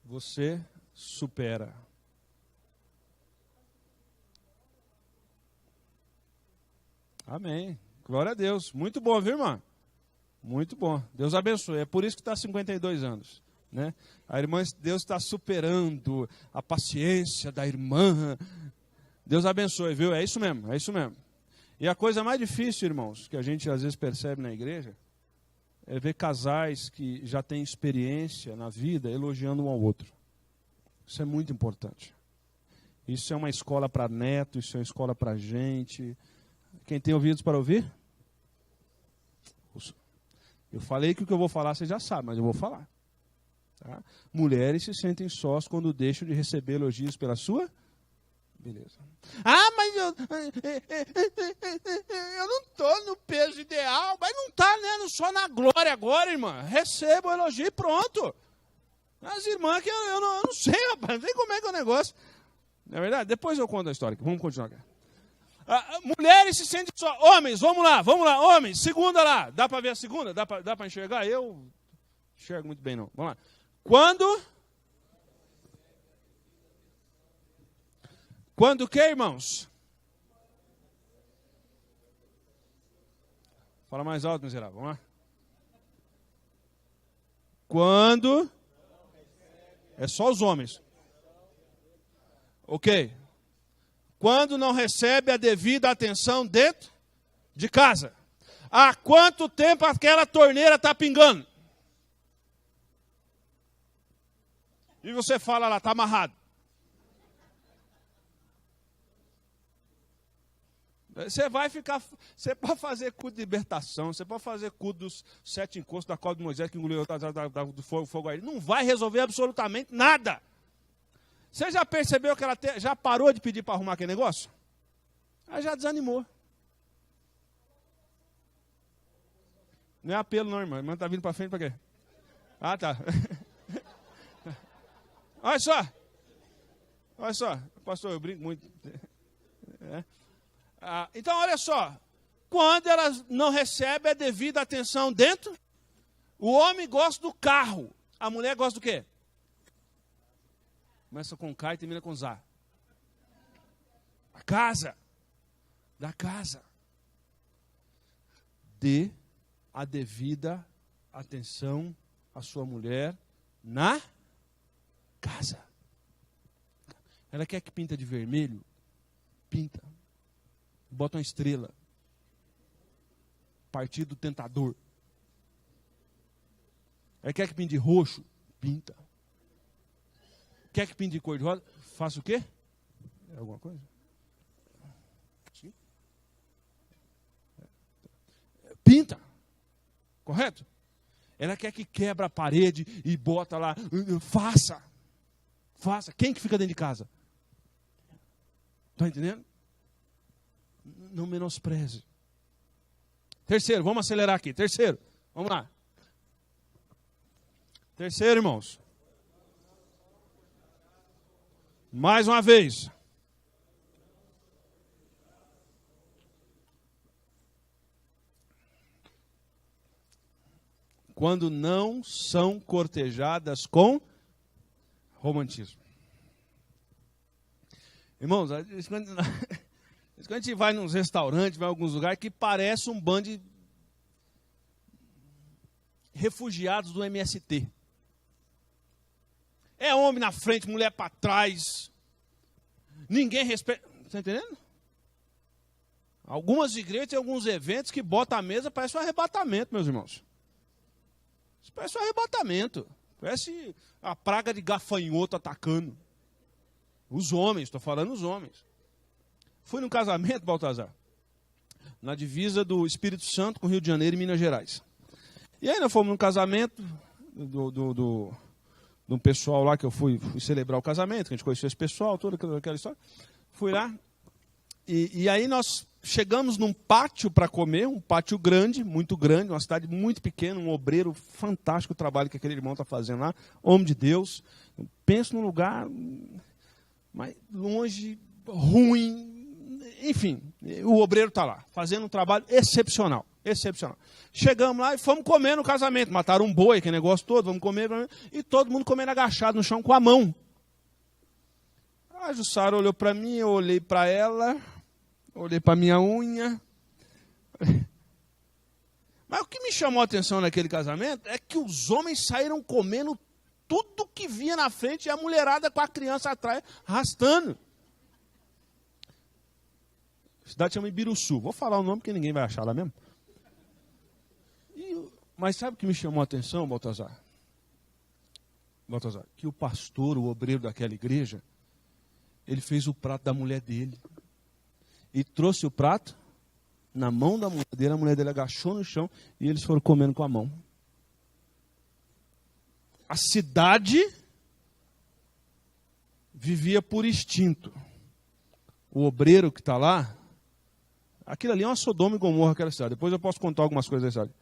Você supera. Amém. Glória a Deus. Muito bom, viu, irmã? Muito bom. Deus abençoe. É por isso que está 52 anos. Né? A irmã, Deus está superando a paciência da irmã. Deus abençoe, viu? É isso mesmo, é isso mesmo. E a coisa mais difícil, irmãos, que a gente às vezes percebe na igreja, é ver casais que já têm experiência na vida elogiando um ao outro. Isso é muito importante. Isso é uma escola para neto, isso é uma escola para gente. Quem tem ouvidos para ouvir? Eu falei que o que eu vou falar você já sabe, mas eu vou falar. Tá? Mulheres se sentem sós quando deixam de receber elogios pela sua... Beleza. Mas eu não estou no peso ideal. Mas não está, né? Só na glória agora, irmã. Receba o elogio e pronto. As irmãs que eu não sei, rapaz. Não sei como é que é o negócio. Não é verdade? Depois eu conto a história. Vamos continuar aqui. Mulheres se sentem só. Homens, vamos lá. Homens, segunda lá. Dá para ver a segunda? Dá para enxergar? Eu enxergo muito bem, não. Vamos lá. Quando o que, irmãos? Fala mais alto, miserável. Vamos lá. Quando... É só os homens. Ok. Quando não recebe a devida atenção dentro de casa. Há quanto tempo aquela torneira está pingando? E você fala lá, está amarrado. Você vai ficar. Você pode fazer culto de libertação, você pode fazer culto dos 7 encostos da cobra de Moisés que engoliu do fogo aí. Não vai resolver absolutamente nada. Você já percebeu que ela já parou de pedir para arrumar aquele negócio? Ela já desanimou. Não é apelo, não, irmão. A irmã está vindo para frente para quê? Ah, tá. Olha só. Olha só. Pastor, eu brinco muito. Então, olha só. Quando ela não recebe a devida atenção dentro, o homem gosta do carro. A mulher gosta do quê? Começa com K e termina com Zá. A casa. Da casa. Dê a devida atenção à sua mulher na casa. Ela quer que pinta de vermelho? Pinta. Bota uma estrela. Partido tentador. Ela quer que pinte de roxo? Pinta. Quer que pinte de cor de rosa? Faça o quê? É alguma coisa? Sim. Pinta. Correto? Ela quer que quebra a parede e bota lá. Faça. Faça. Quem que fica dentro de casa? Está entendendo? Não menospreze. Terceiro, vamos acelerar aqui. Terceiro, vamos lá. Terceiro, irmãos. Mais uma vez. Quando não são cortejadas com romantismo. Irmãos, quando a gente vai nos restaurantes, vai em alguns lugares que parece um bando de refugiados do MST. É homem na frente, mulher para trás. Ninguém respeita. Está entendendo? Algumas igrejas têm alguns eventos que botam a mesa, parece um arrebatamento, meus irmãos. Isso parece um arrebatamento. Parece a praga de gafanhoto atacando. Os homens, estou falando os homens. Fui num casamento, Baltazar, na divisa do Espírito Santo com Rio de Janeiro e Minas Gerais. E aí nós fomos num casamento de um pessoal lá que eu fui celebrar o casamento, que a gente conheceu esse pessoal, toda aquela história. Fui lá, e aí nós chegamos num pátio para comer, um pátio grande, muito grande, uma cidade muito pequena, um obreiro fantástico o trabalho que aquele irmão está fazendo lá, homem de Deus. Penso num lugar mais longe, ruim, enfim, o obreiro está lá, fazendo um trabalho excepcional, excepcional. Chegamos lá e fomos comer no casamento, mataram um boi, aquele negócio todo, vamos comer, e todo mundo comendo agachado no chão com a mão. A Jussara olhou para mim, eu olhei para ela, olhei para minha unha. Mas o que me chamou a atenção naquele casamento é que os homens saíram comendo tudo que via na frente e a mulherada com a criança atrás, arrastando. A cidade chama Ibiruçu. Vou falar o nome porque ninguém vai achar lá mesmo. Mas sabe o que me chamou a atenção, Baltazar? Baltazar, que o pastor, o obreiro daquela igreja, ele fez o prato da mulher dele. E trouxe o prato na mão da mulher dele, a mulher dele agachou no chão e eles foram comendo com a mão. A cidade vivia por instinto. O obreiro que está lá, aquilo ali é uma Sodoma e Gomorra, aquela cidade. Depois eu posso contar algumas coisas da cidade.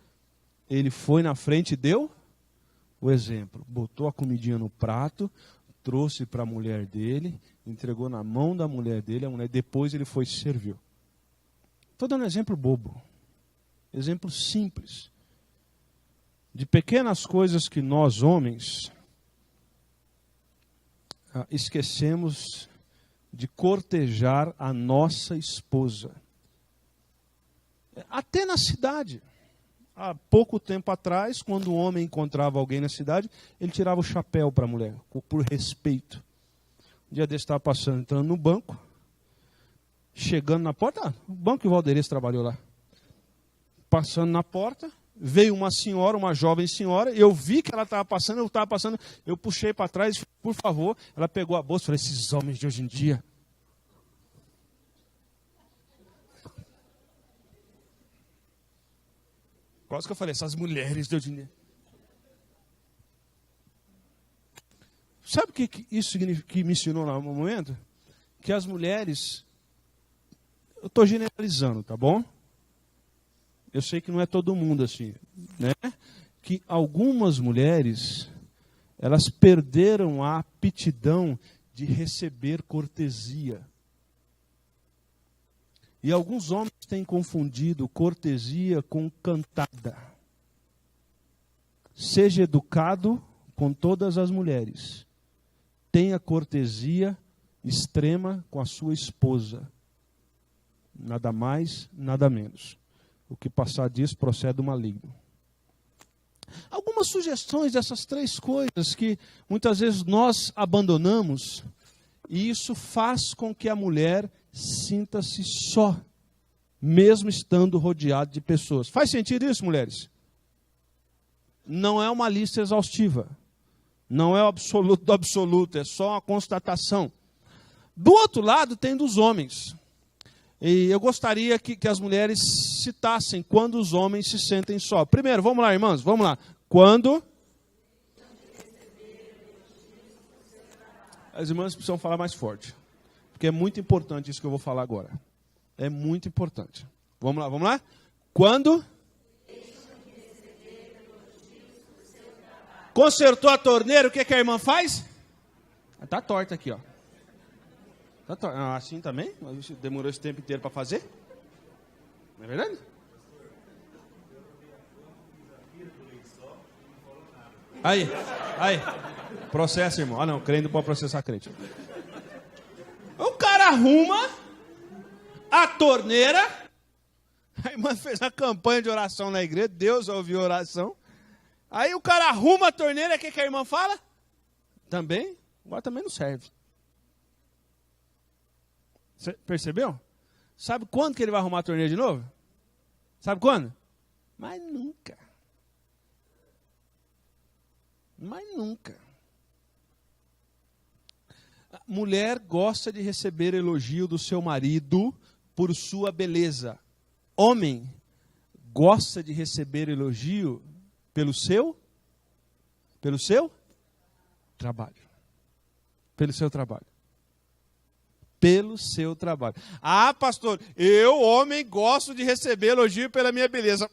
Ele foi na frente e deu o exemplo. Botou a comidinha no prato, trouxe para a mulher dele, entregou na mão da mulher dele, a mulher depois ele foi e se serviu. Estou dando um exemplo bobo. Exemplo simples. De pequenas coisas que nós, homens, esquecemos de cortejar a nossa esposa. Até na cidade. Há pouco tempo atrás, quando um homem encontrava alguém na cidade, ele tirava o chapéu para a mulher, por respeito. Um dia desse estava passando, entrando no banco, chegando na porta, o banco que o Valderez trabalhou lá. Passando na porta, veio uma senhora, uma jovem senhora, eu vi que ela estava passando, eu puxei para trás, por favor, ela pegou a bolsa e falou, esses homens de hoje em dia. Quase que eu falei, essas mulheres deu dinheiro. Sabe o que isso que me ensinou no momento? Que as mulheres, eu estou generalizando, tá bom? Eu sei que não é todo mundo assim, né? Que algumas mulheres, elas perderam a aptidão de receber cortesia. E alguns homens têm confundido cortesia com cantada. Seja educado com todas as mulheres. Tenha cortesia extrema com a sua esposa. Nada mais, nada menos. O que passar disso procede do maligno. Algumas sugestões dessas três coisas que muitas vezes nós abandonamos, e isso faz com que a mulher sinta-se só, mesmo estando rodeado de pessoas. Faz sentido isso, mulheres? Não é uma lista exaustiva. Não é o absoluto do absoluto, é só uma constatação. Do outro lado, tem dos homens. E eu gostaria que as mulheres citassem quando os homens se sentem só. Primeiro, vamos lá, irmãs, vamos lá. Quando... As irmãs precisam falar mais forte. Porque é muito importante isso que eu vou falar agora. É muito importante. Vamos lá, vamos lá? Quando... Consertou a torneira, o que a irmã faz? Está torta aqui, ó. Tá torta. Ah, assim também? Demorou esse tempo inteiro para fazer? Não é verdade? Aí. Processo, irmão. Ah, não, crente não pode processar crente. O cara arruma a torneira. A irmã fez a campanha de oração na igreja. Deus ouviu a oração. Aí o cara arruma a torneira, o que a irmã fala? Também? Agora também não serve. Você percebeu? Sabe quando que ele vai arrumar a torneira de novo? Sabe quando? Mas nunca. Mas nunca. A mulher gosta de receber elogio do seu marido por sua beleza. Homem gosta de receber elogio pelo seu trabalho. Pelo seu trabalho. Pelo seu trabalho. Ah, pastor, eu, homem, gosto de receber elogio pela minha beleza.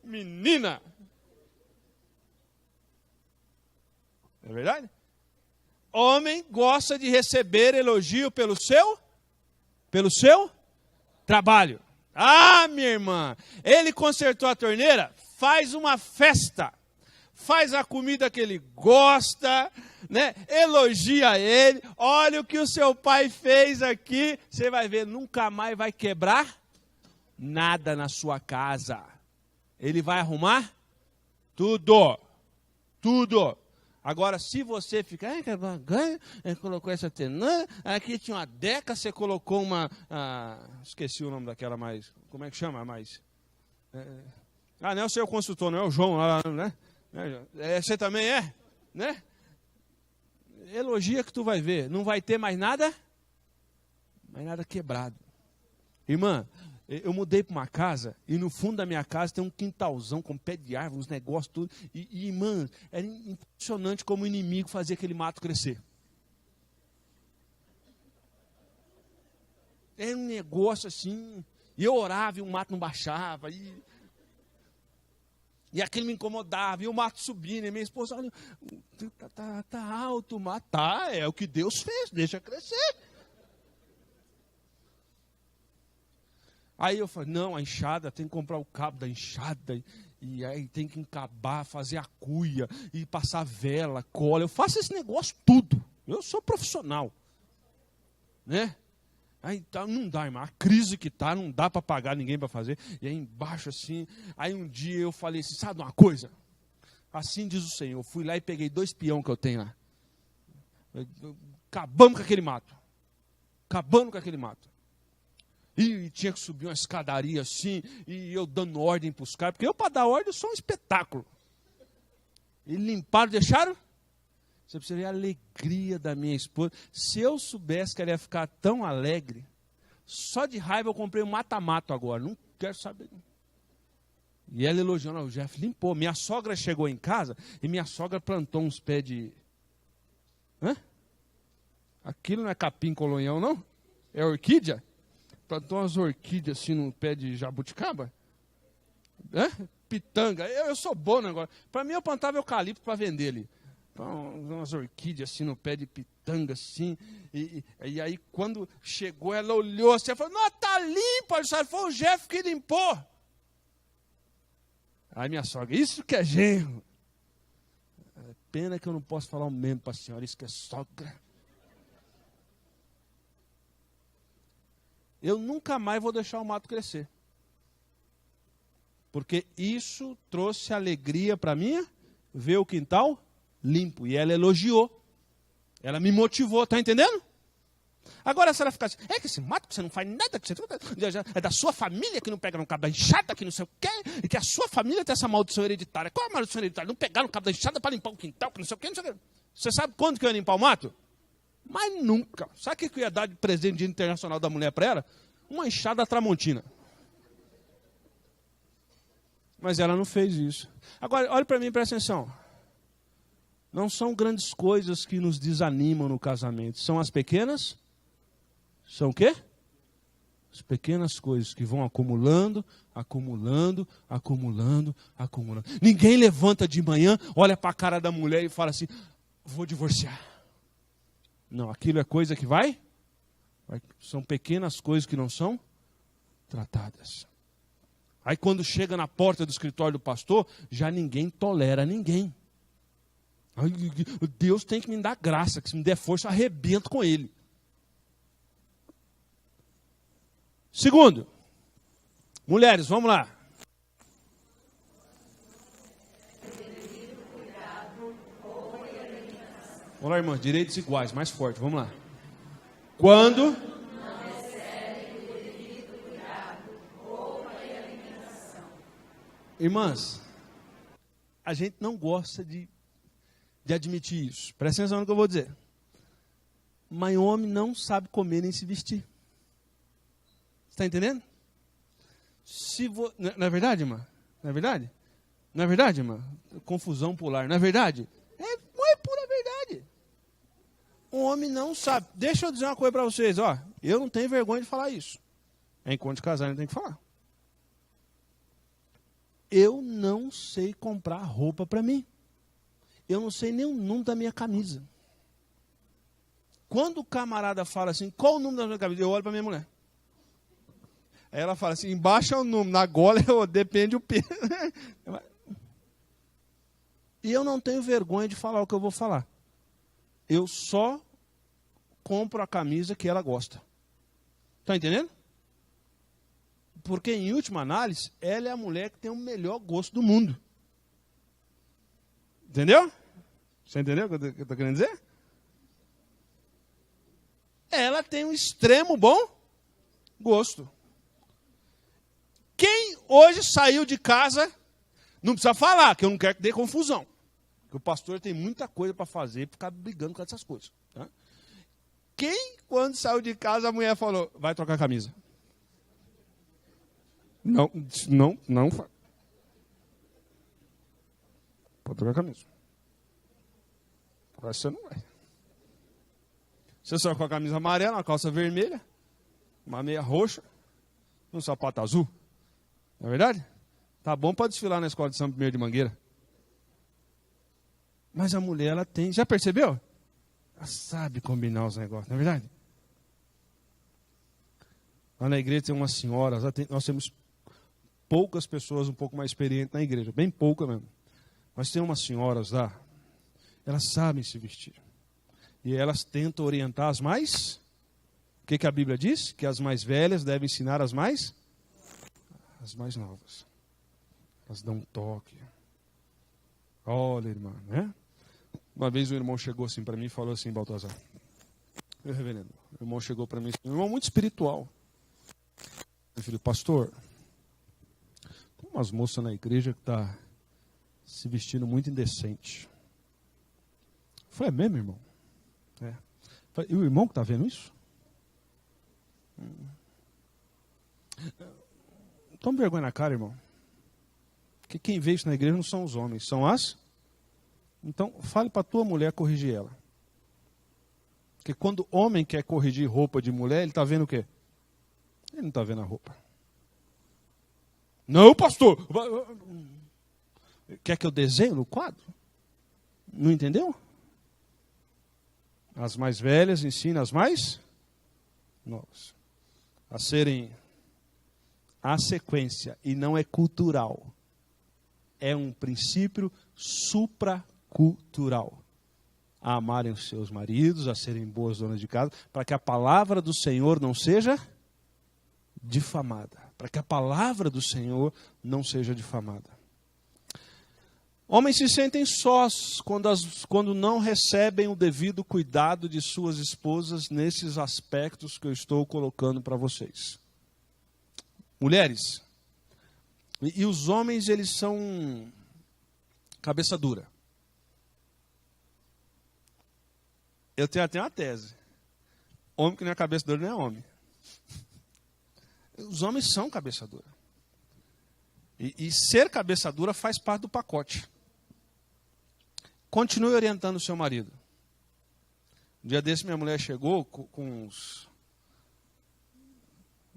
Menina! É verdade? Homem gosta de receber elogio pelo seu trabalho. Ah, minha irmã, ele consertou a torneira, faz uma festa, faz a comida que ele gosta, né? Elogia ele, olha o que o seu pai fez aqui, você vai ver, nunca mais vai quebrar nada na sua casa. Ele vai arrumar tudo. Agora, se você ficar, que bagulho, colocou essa tenã, aqui tinha uma deca, você colocou uma, esqueci o nome daquela mais, como é que chama mais? Não é o seu consultor, não é o João, né? Você também é, né? Elogia que tu vai ver, não vai ter mais nada quebrado. Irmã, eu mudei para uma casa e no fundo da minha casa tem um quintalzão com pé de árvore, uns negócios tudo. E irmã, era impressionante como o inimigo fazia aquele mato crescer. Era um negócio assim. E eu orava e o mato não baixava. E aquilo me incomodava. E o mato subindo. E minha esposa, olha, tá alto o mato. Tá, é o que Deus fez, deixa crescer. Aí eu falei, não, a enxada, tem que comprar o cabo da enxada, e aí tem que encabar, fazer a cuia, e passar vela, cola. Eu faço esse negócio tudo. Eu sou profissional. Né? Aí tá, não dá, irmão. A crise que tá, não dá para pagar ninguém para fazer. E aí embaixo assim, aí um dia eu falei assim, sabe uma coisa? Assim diz o Senhor, eu fui lá e peguei 2 peão que eu tenho lá. Acabamos com aquele mato. E tinha que subir uma escadaria assim, e eu dando ordem para os caras, porque eu, para dar ordem, eu sou um espetáculo. E limparam, deixaram? Você precisa ver a alegria da minha esposa. Se eu soubesse que ela ia ficar tão alegre, Só de raiva eu comprei um mata-mato agora. Não quero saber. E ela elogiando, o Jeff limpou. Minha sogra chegou em casa e minha sogra plantou uns pés de... Hã? Aquilo não é capim-colonhão, não? É orquídea? Plantou umas orquídeas assim no pé de jabuticaba? Hã? Pitanga. Eu sou bom negócio. Para mim eu plantava eucalipto para vender ali. Umas orquídeas assim no pé de pitanga assim. E aí quando chegou ela olhou assim, ela falou, não, tá limpo. Ela falou, foi o Jeff que limpou. Aí minha sogra, isso que é genro. Pena que eu não posso falar o mesmo para a senhora, isso que é sogra. Eu nunca mais vou deixar o mato crescer. Porque isso trouxe alegria para mim, ver o quintal limpo. E ela elogiou. Ela me motivou, tá entendendo? Agora, se ela ficar assim, é que esse mato que você não faz nada, que você... é da sua família que não pega no cabo da enxada, que não sei o quê, e que a sua família tem essa maldição hereditária. Qual é a maldição hereditária? Não pegar no cabo da enxada para limpar o quintal, que não sei o quê, não sei o quê. Você sabe quando que eu ia limpar o mato? Mas nunca. Sabe o que eu ia dar de presente de Dia Internacional da Mulher para ela? Uma enxada tramontina. Mas ela não fez isso. Agora, olhe para mim e presta atenção. Não são grandes coisas que nos desanimam no casamento. São as pequenas... São o quê? As pequenas coisas que vão acumulando, acumulando, acumulando, acumulando. Ninguém levanta de manhã, olha para a cara da mulher e fala assim, vou divorciar. Não, aquilo é coisa que vai. São pequenas coisas que não são tratadas. Aí quando chega na porta do escritório do pastor, já ninguém tolera ninguém. Deus tem que me dar graça, que se me der força, eu arrebento com ele. Segundo, mulheres, vamos lá. Vamos lá, irmãs, direitos iguais, mais forte, vamos lá. Quando não recebem o devido cuidado, roupa e alimentação. Irmãs, a gente não gosta de admitir isso. Presta atenção no que eu vou dizer. Mas homem não sabe comer nem se vestir. Está entendendo? Não é verdade, irmã? Não é verdade? Não é verdade, irmã? Confusão pular, não é verdade? Não é pura verdade. O homem não sabe. Deixa eu dizer uma coisa para vocês, ó. Eu não tenho vergonha de falar isso. Enquanto de casar, eu tenho que falar. Eu não sei comprar roupa para mim. Eu não sei nem o número da minha camisa. Quando o camarada fala assim, qual o número da minha camisa? Eu olho para minha mulher. Aí ela fala assim, embaixo é o número, na gola depende o peso. E eu não tenho vergonha de falar o que eu vou falar. Eu só compro a camisa que ela gosta. Está entendendo? Porque, em última análise, ela é a mulher que tem o melhor gosto do mundo. Entendeu? Você entendeu o que eu estou querendo dizer? Ela tem um extremo bom gosto. Quem hoje saiu de casa, não precisa falar, que eu não quero que dê confusão. Porque o pastor tem muita coisa para fazer, para ficar brigando com essas coisas. Tá? Quem, quando saiu de casa, a mulher falou, vai trocar a camisa? Não. Pode trocar a camisa. Agora você não vai. Você só com a camisa amarela, uma calça vermelha, uma meia roxa, um sapato azul. Não é verdade? Tá bom para desfilar na escola de São Primeiro de Mangueira. Mas a mulher, ela tem... Já percebeu? Ela sabe combinar os negócios, não é verdade? Lá na igreja tem umas senhoras, nós temos poucas pessoas um pouco mais experientes na igreja, bem pouca mesmo. Mas tem umas senhoras lá, elas sabem se vestir. E elas tentam orientar as mais... O que a Bíblia diz? Que as mais velhas devem ensinar as mais novas. Elas dão um toque. Olha, irmã, né? Uma vez o irmão chegou assim para mim e falou assim, Baltazar. Meu reverendo, o irmão chegou para mim, um irmão muito espiritual. Eu falei, pastor, tem umas moças na igreja que estão se vestindo muito indecente. Eu falei, é mesmo, irmão? É. Eu falei, e o irmão que está vendo isso? Toma vergonha na cara, irmão. Porque quem vê isso na igreja não são os homens, são as... Então, fale para a tua mulher corrigir ela. Porque quando o homem quer corrigir roupa de mulher, ele está vendo o quê? Ele não está vendo a roupa. Não, pastor. Quer que eu desenhe no quadro? Não entendeu? As mais velhas ensinam as mais novas a serem a sequência, e não é cultural. É um princípio supracultural. A amarem os seus maridos, a serem boas donas de casa, para que a palavra do Senhor não seja difamada. Para que a palavra do Senhor não seja difamada. Homens se sentem sós quando não recebem o devido cuidado de suas esposas nesses aspectos que eu estou colocando para vocês. Mulheres, e os homens, eles são cabeça dura. Eu tenho até uma tese. Homem que não é cabeça dura não é homem. Os homens são cabeça dura. E ser cabeça dura faz parte do pacote. Continue orientando o seu marido. Um dia desse minha mulher chegou com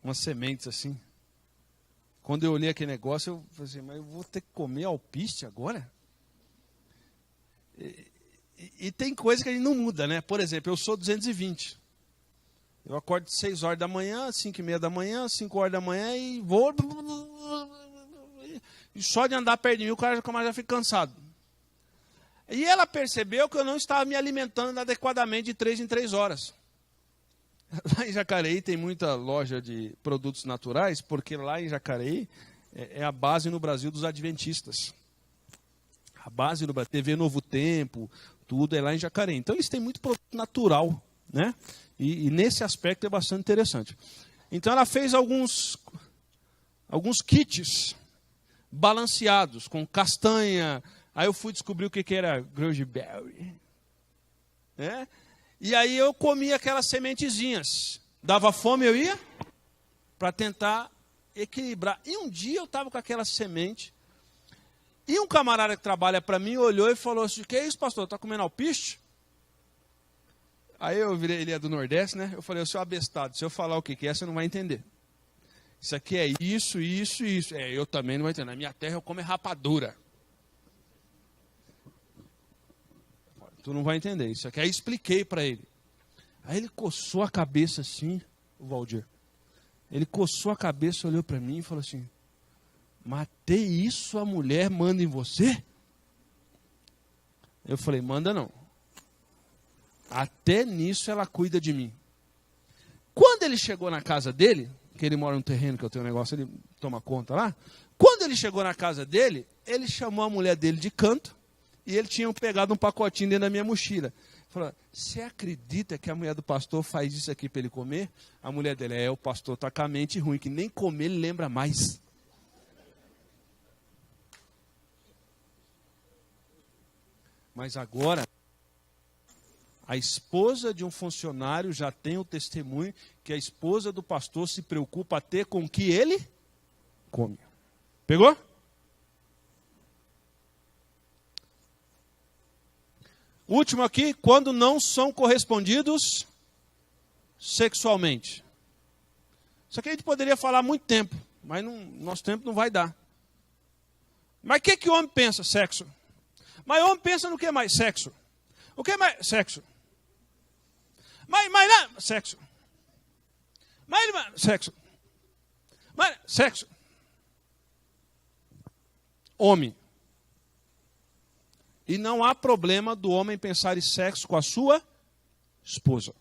umas sementes assim. Quando eu olhei aquele negócio, eu falei assim, mas eu vou ter que comer alpiste agora? E tem coisa que a gente não muda, né? Por exemplo, eu sou 220. Eu acordo às 6 horas da manhã, 5h30 da manhã, 5 horas da manhã e vou... E só de andar perto de mim, o cara já fica cansado. E ela percebeu que eu não estava me alimentando adequadamente de 3 em 3 horas. Lá em Jacareí tem muita loja de produtos naturais, porque lá em Jacareí é a base no Brasil dos adventistas. A base no Brasil, TV Novo Tempo, tudo é lá em Jacareí. Então eles têm muito produto natural, né? E nesse aspecto é bastante interessante. Então ela fez alguns kits balanceados, com castanha. Aí eu fui descobrir o que era gooseberry, né? E aí eu comia aquelas sementezinhas. Dava fome, eu ia para tentar equilibrar. E um dia eu estava com aquela semente. E um camarada que trabalha para mim olhou e falou assim, que é isso, pastor? Está comendo alpiste? Aí eu virei, ele é do Nordeste, né? Eu falei, o seu abestado, se eu falar o que é, você não vai entender. Isso aqui é isso, isso e isso. Eu também não vou entender. Na minha terra eu como rapadura. Tu não vai entender isso aqui. Aí expliquei para ele. Aí ele coçou a cabeça assim, o Valdir. Ele coçou a cabeça, olhou para mim e falou assim, matei isso, a mulher manda em você? Eu falei, manda não. Até nisso ela cuida de mim. Quando ele chegou na casa dele, que ele mora no terreno, que eu tenho um negócio, ele toma conta lá. Quando ele chegou na casa dele, ele chamou a mulher dele de canto. E ele tinha pegado um pacotinho dentro da minha mochila. Falou, você acredita que a mulher do pastor faz isso aqui para ele comer? A mulher dele, o pastor está com a mente ruim, que nem comer ele lembra mais. Mas agora, a esposa de um funcionário já tem o testemunho que a esposa do pastor se preocupa até com o que ele come. Pegou? Último aqui, quando não são correspondidos sexualmente. Isso aqui a gente poderia falar há muito tempo, mas nosso tempo não vai dar. Mas o que o homem pensa? Sexo. Mas o homem pensa no que mais? Sexo. O que mais? Sexo. Mas não, sexo. Sexo. Sexo. Homem. E não há problema do homem pensar em sexo com a sua esposa.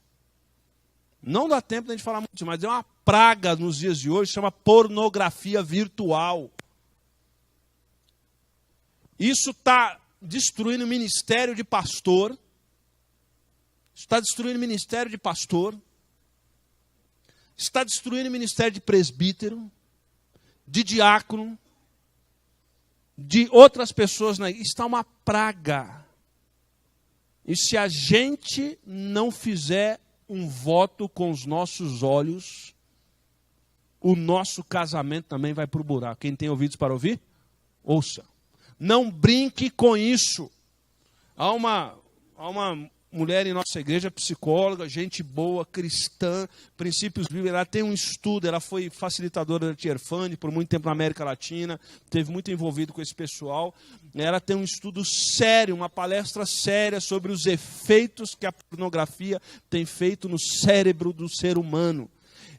Não dá tempo de a gente falar muito, mas é uma praga nos dias de hoje, chama pornografia virtual. Isso está destruindo o ministério de pastor. Está destruindo o ministério de pastor. Está destruindo o ministério de presbítero, de diácono, de outras pessoas. Está uma praga. E se a gente não fizer um voto com os nossos olhos, o nosso casamento também vai para o buraco. Quem tem ouvidos para ouvir, ouça. Não brinque com isso. Há uma mulher em nossa igreja, psicóloga, gente boa, cristã, princípios bíblicos. Ela tem um estudo, ela foi facilitadora da Tierfund por muito tempo na América Latina, teve muito envolvido com esse pessoal. Ela tem um estudo sério, uma palestra séria sobre os efeitos que a pornografia tem feito no cérebro do ser humano.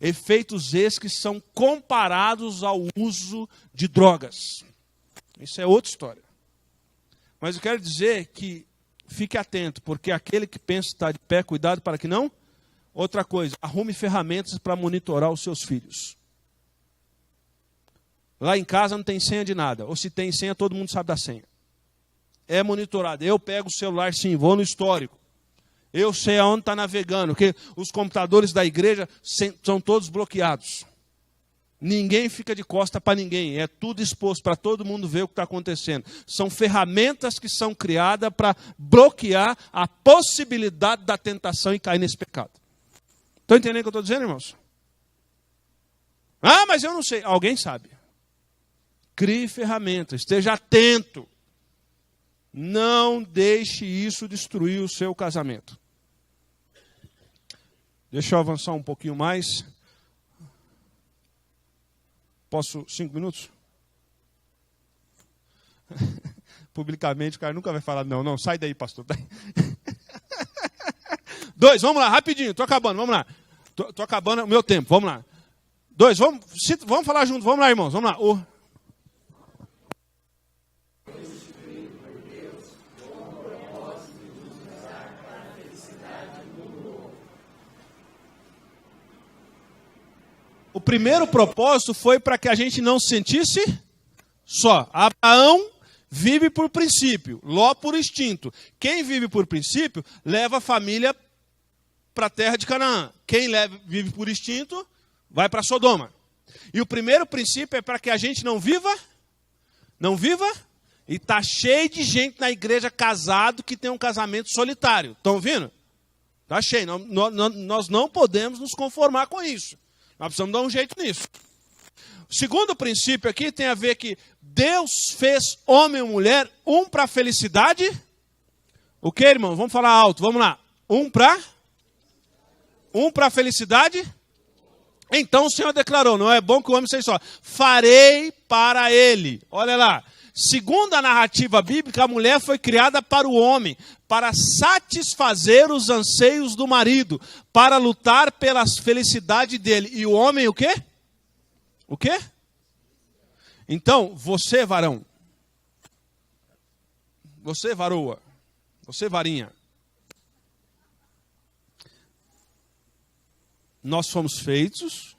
Efeitos esses que são comparados ao uso de drogas. Isso é outra história. Mas eu quero dizer que fique atento, porque aquele que pensa estar de pé, cuidado para que não. Outra coisa, arrume ferramentas para monitorar os seus filhos. Lá em casa não tem senha de nada. Ou se tem senha, todo mundo sabe da senha. É monitorado. Eu pego o celular, sim, vou no histórico. Eu sei aonde está navegando, porque os computadores da igreja são todos bloqueados. Ninguém fica de costa para ninguém. É tudo exposto para todo mundo ver o que está acontecendo. São ferramentas que são criadas para bloquear a possibilidade da tentação e cair nesse pecado. Estão entendendo o que eu estou dizendo, irmãos? Ah, mas eu não sei. Alguém sabe. Crie ferramentas. Esteja atento. Não deixe isso destruir o seu casamento. Deixa eu avançar um pouquinho mais. Posso 5 minutos? Publicamente, o cara nunca vai falar, não, sai daí, pastor. 2, vamos lá, rapidinho, estou acabando, vamos lá. Estou acabando o meu tempo, vamos lá. 2, vamos falar junto, vamos lá, irmãos, vamos lá. O primeiro propósito foi para que a gente não se sentisse só. Abraão vive por princípio, Ló por instinto. Quem vive por princípio, leva a família para a terra de Canaã. Quem vive por instinto, vai para Sodoma. E o primeiro princípio é para que a gente não viva, e está cheio de gente na igreja casado que tem um casamento solitário. Estão ouvindo? Está cheio. Nós não podemos nos conformar com isso. Nós precisamos dar um jeito nisso. O segundo princípio aqui tem a ver que Deus fez homem e mulher, um para a felicidade. O que, irmão? Vamos falar alto, vamos lá. Um para a felicidade. Então o Senhor declarou, não é bom que o homem seja só. Farei para ele. Olha lá. Segundo a narrativa bíblica, a mulher foi criada para o homem, para satisfazer os anseios do marido, para lutar pela felicidade dele. E o homem o quê? O quê? Então, você varão, você varoa, você varinha, nós fomos feitos,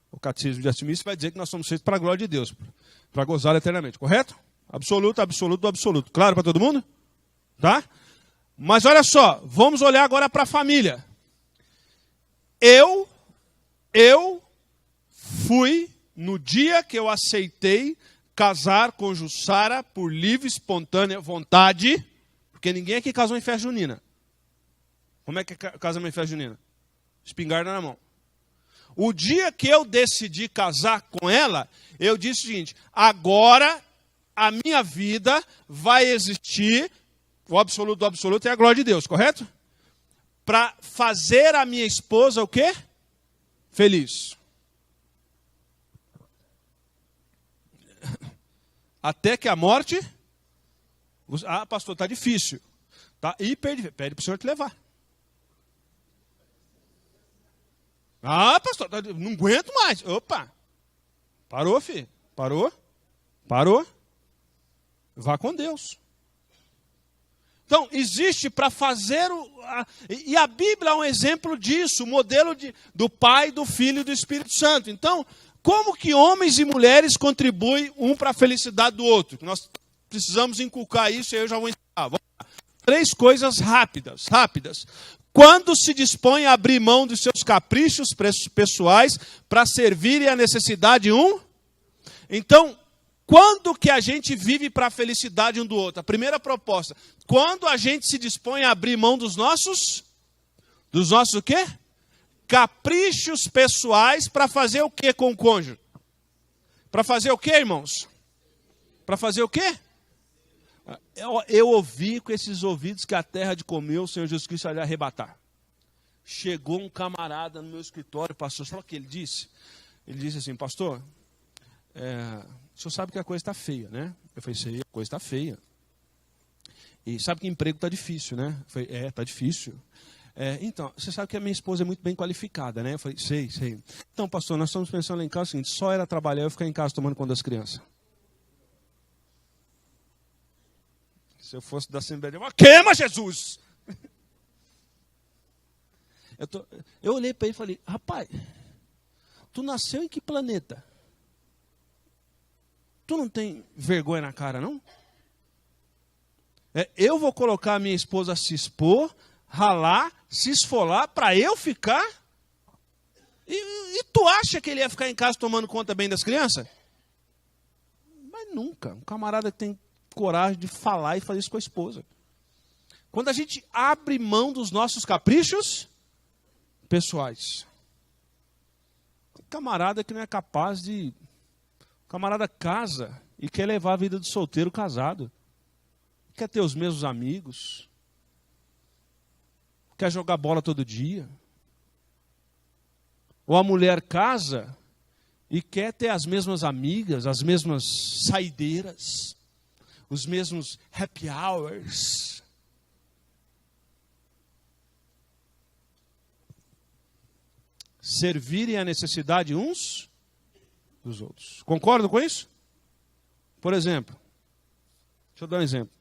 o Catecismo de Westminster vai dizer que nós somos feitos para a glória de Deus, para gozar eternamente, correto? Absoluto, absoluto, absoluto. Claro para todo mundo? Tá? Mas olha só, vamos olhar agora para a família. Eu fui, no dia que eu aceitei casar com Jussara por livre, espontânea vontade, porque ninguém aqui casou em festa junina. Como é que casamento em festa junina? Espingarda na mão. O dia que eu decidi casar com ela, eu disse o seguinte, agora a minha vida vai existir, o absoluto do absoluto é a glória de Deus, correto? Para fazer a minha esposa o quê? Feliz. Até que a morte... Ah, pastor, está difícil. Tá? E pede para o Senhor te levar. Ah, pastor, não aguento mais. Opa, parou, filho. Parou. Vá com Deus. Então, existe para fazer... E a Bíblia é um exemplo disso, o modelo do Pai, do Filho e do Espírito Santo. Então, como que homens e mulheres contribuem um para a felicidade do outro? Nós precisamos inculcar isso e eu já vou ensinar. Vamos lá. 3 coisas rápidas. Quando se dispõe a abrir mão dos seus caprichos pessoais para servirem à necessidade um? Então, quando que a gente vive para a felicidade um do outro? A primeira proposta. Quando a gente se dispõe a abrir mão dos nossos o quê? caprichos pessoais para fazer o que com o cônjuge? Para fazer o que, irmãos? Para fazer o quê? Eu ouvi com esses ouvidos que a terra de comer o Senhor Jesus Cristo ia arrebatar. Chegou um camarada no meu escritório, pastor, sabe o que ele disse? Ele disse assim, pastor, o senhor sabe que a coisa está feia, né? Eu falei, sei, a coisa está feia. E sabe que emprego está difícil, né? Eu falei, está difícil. Então, você sabe que a minha esposa é muito bem qualificada, né? Eu falei, sei. Então, pastor, nós estamos pensando lá em casa o seguinte, só era trabalhar e eu ficar em casa tomando conta das crianças. Se eu fosse da Assembleia, eu falei, queima Jesus! Eu olhei para ele e falei, rapaz, tu nasceu em que planeta? Tu não tem vergonha na cara, não? Eu vou colocar a minha esposa a se expor, ralar, se esfolar, para eu ficar? E tu acha que ele ia ficar em casa tomando conta bem das crianças? Mas nunca. Um camarada que tem coragem de falar e fazer isso com a esposa. Quando a gente abre mão dos nossos caprichos pessoais. Camarada que não é capaz de... Camarada casa e quer levar a vida do solteiro casado. Quer ter os mesmos amigos. Quer jogar bola todo dia. Ou a mulher casa e quer ter as mesmas amigas, as mesmas saideiras, os mesmos happy hours. Servirem a necessidade uns dos outros. Concordam com isso? Por exemplo, deixa eu dar um exemplo.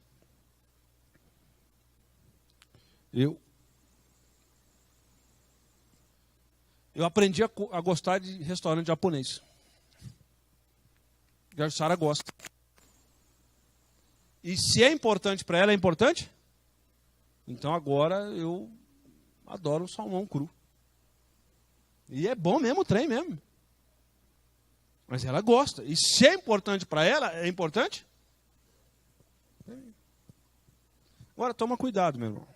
Eu aprendi a gostar de restaurante japonês. E a Sara gosta. E se é importante para ela, é importante? Então agora eu adoro o salmão cru. E é bom mesmo o trem mesmo. Mas ela gosta. E se é importante para ela, é importante? Agora toma cuidado, meu irmão.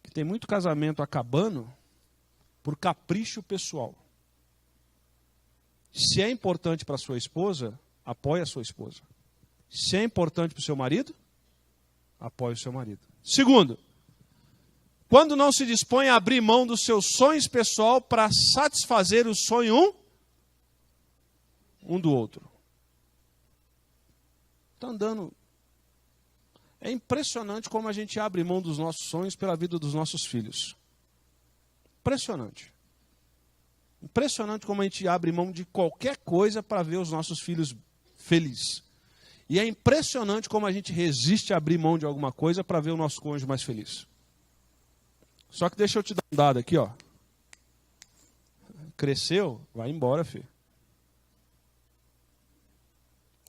Que tem muito casamento acabando por capricho pessoal. Se é importante para sua esposa, apoie a sua esposa. Se é importante para o seu marido, apoie o seu marido. Segundo, quando não se dispõe a abrir mão dos seus sonhos pessoal para satisfazer o sonho um do outro. Está andando. É impressionante como a gente abre mão dos nossos sonhos pela vida dos nossos filhos. Impressionante. Impressionante como a gente abre mão de qualquer coisa para ver os nossos filhos felizes. E é impressionante como a gente resiste a abrir mão de alguma coisa para ver o nosso cônjuge mais feliz. Só que deixa eu te dar um dado aqui, ó. Cresceu, vai embora, filho.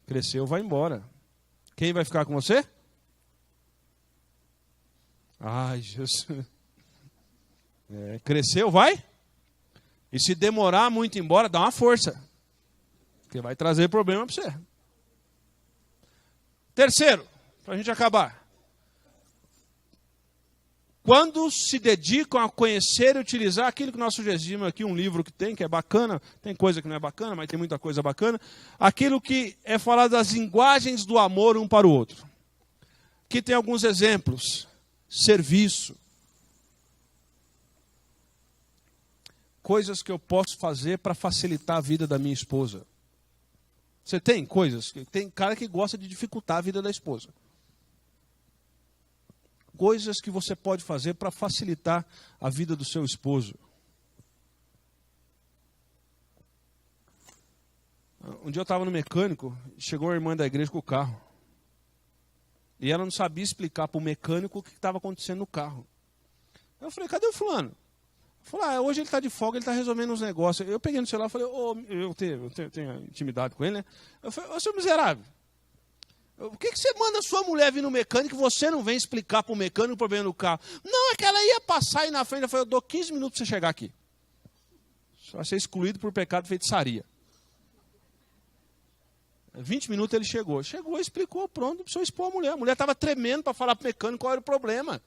Cresceu, vai embora. Quem vai ficar com você? Ai, Jesus. Cresceu, vai? E se demorar muito embora, dá uma força. Porque vai trazer problema para você. Terceiro, para a gente acabar. Quando se dedicam a conhecer e utilizar aquilo que nós sugerimos aqui, um livro que é bacana, tem coisa que não é bacana, mas tem muita coisa bacana, aquilo que é falar das linguagens do amor um para o outro. Aqui tem alguns exemplos. Serviço. Coisas que eu posso fazer para facilitar a vida da minha esposa. Você tem coisas? Tem cara que gosta de dificultar a vida da esposa. Coisas que você pode fazer para facilitar a vida do seu esposo. Um dia eu estava no mecânico, chegou a irmã da igreja com o carro. E ela não sabia explicar para o mecânico o que estava acontecendo no carro. Eu falei, cadê o fulano? Falei, hoje ele está de folga, ele está resolvendo uns negócios. Eu peguei no celular e falei, eu tenho intimidade com ele, né? Eu falei, ô seu miserável, por que você manda sua mulher vir no mecânico e você não vem explicar para o mecânico o problema do carro? Não, é que ela ia passar aí na frente. Eu falei, eu dou 15 minutos para você chegar aqui. Só vai ser excluído por pecado de feitiçaria. 20 minutos ele chegou. Chegou, explicou, pronto, precisou expor a mulher. A mulher estava tremendo para falar para o mecânico qual era o problema.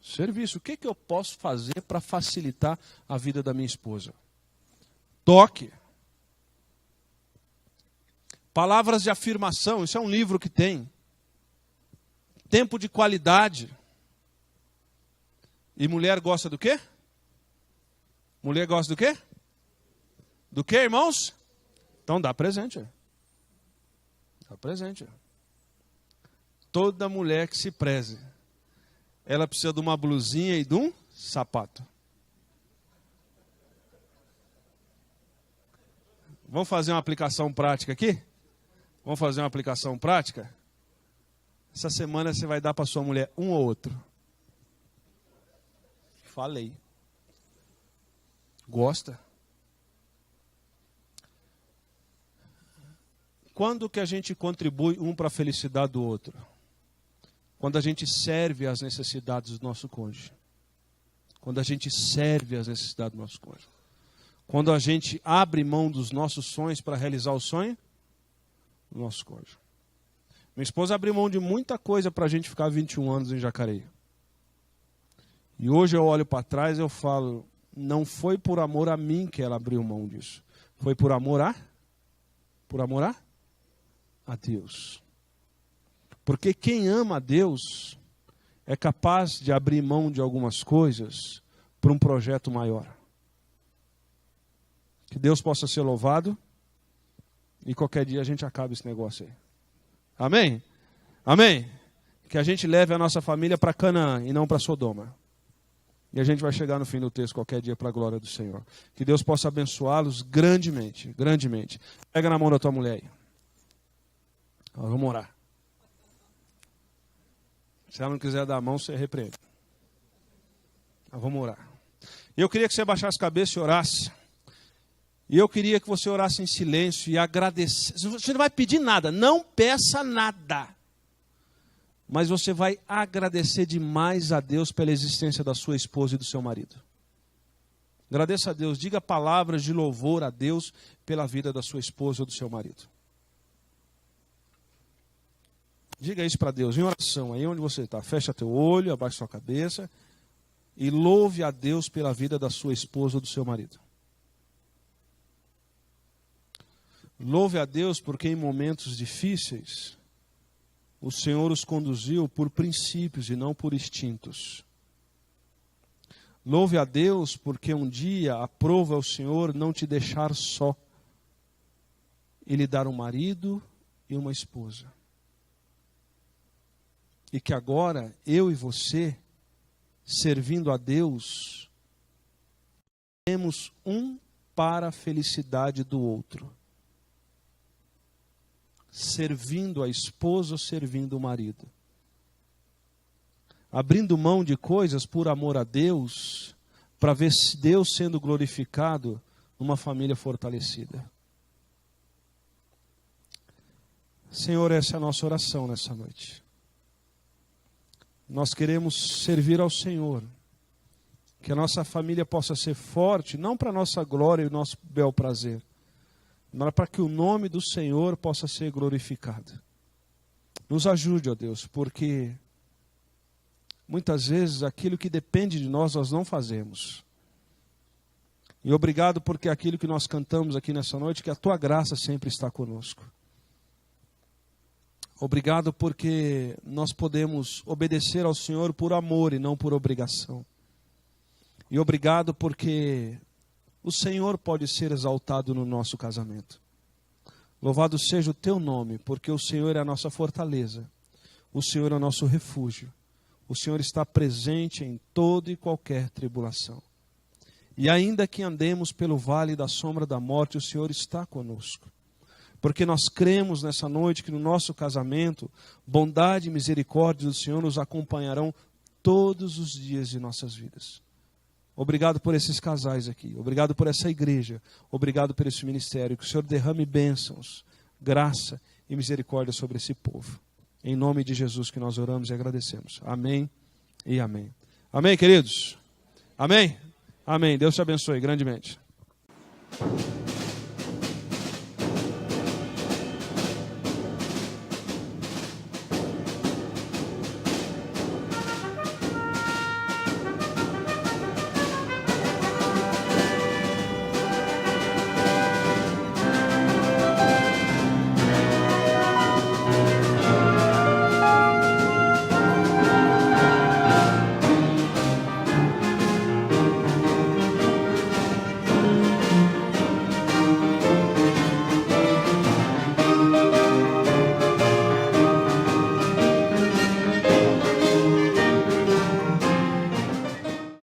Serviço. O que eu posso fazer para facilitar a vida da minha esposa? Toque. Palavras de afirmação. Isso é um livro que tem. Tempo de qualidade. E mulher gosta do quê? Mulher gosta do quê? Do quê, irmãos? Então dá presente. Dá presente. Toda mulher que se preze, ela precisa de uma blusinha e de um sapato. Vamos fazer uma aplicação prática aqui? Vamos fazer uma aplicação prática? Essa semana você vai dar para sua mulher um ou outro. Falei. Gosta? Quando que a gente contribui um para a felicidade do outro? Quando a gente serve às necessidades do nosso cônjuge. Quando a gente serve às necessidades do nosso cônjuge. Quando a gente abre mão dos nossos sonhos para realizar o sonho do nosso cônjuge. Minha esposa abriu mão de muita coisa para a gente ficar 21 anos em Jacareí. E hoje eu olho para trás e eu falo, não foi por amor a mim que ela abriu mão disso. Foi por amor a Deus. Porque quem ama a Deus é capaz de abrir mão de algumas coisas para um projeto maior. Que Deus possa ser louvado e qualquer dia a gente acabe esse negócio aí. Amém? Amém? Que a gente leve a nossa família para Canaã e não para Sodoma. E a gente vai chegar no fim do texto qualquer dia para a glória do Senhor. Que Deus possa abençoá-los grandemente, grandemente. Pega na mão da tua mulher aí. Vamos orar. Se ela não quiser dar a mão, você repreende. Vamos orar. Eu queria que você baixasse a cabeça e orasse. E eu queria que você orasse em silêncio e agradecesse. Você não vai pedir nada, não peça nada. Mas você vai agradecer demais a Deus pela existência da sua esposa e do seu marido. Agradeça a Deus, diga palavras de louvor a Deus pela vida da sua esposa ou do seu marido. Diga isso para Deus, em oração, aí onde você está. Fecha teu olho, abaixa sua cabeça e louve a Deus pela vida da sua esposa ou do seu marido. Louve a Deus porque em momentos difíceis o Senhor os conduziu por princípios e não por instintos. Louve a Deus porque um dia aprova ao Senhor não te deixar só e lhe dar um marido e uma esposa. E que agora eu e você, servindo a Deus, temos um para a felicidade do outro. Servindo a esposa ou servindo o marido. Abrindo mão de coisas por amor a Deus, para ver Deus sendo glorificado numa família fortalecida. Senhor, essa é a nossa oração nessa noite. Nós queremos servir ao Senhor. Que a nossa família possa ser forte, não para a nossa glória e o nosso bel prazer, mas para que o nome do Senhor possa ser glorificado. Nos ajude, ó Deus, porque muitas vezes aquilo que depende de nós não fazemos. E obrigado porque aquilo que nós cantamos aqui nessa noite, que a Tua graça sempre está conosco. Obrigado porque nós podemos obedecer ao Senhor por amor e não por obrigação. E obrigado porque o Senhor pode ser exaltado no nosso casamento. Louvado seja o Teu nome, porque o Senhor é a nossa fortaleza. O Senhor é o nosso refúgio. O Senhor está presente em toda e qualquer tribulação. E ainda que andemos pelo vale da sombra da morte, o Senhor está conosco. Porque nós cremos nessa noite que no nosso casamento, bondade e misericórdia do Senhor nos acompanharão todos os dias de nossas vidas. Obrigado por esses casais aqui. Obrigado por essa igreja. Obrigado por esse ministério. Que o Senhor derrame bênçãos, graça e misericórdia sobre esse povo. Em nome de Jesus que nós oramos e agradecemos. Amém e amém. Amém, queridos? Amém? Amém. Deus te abençoe grandemente.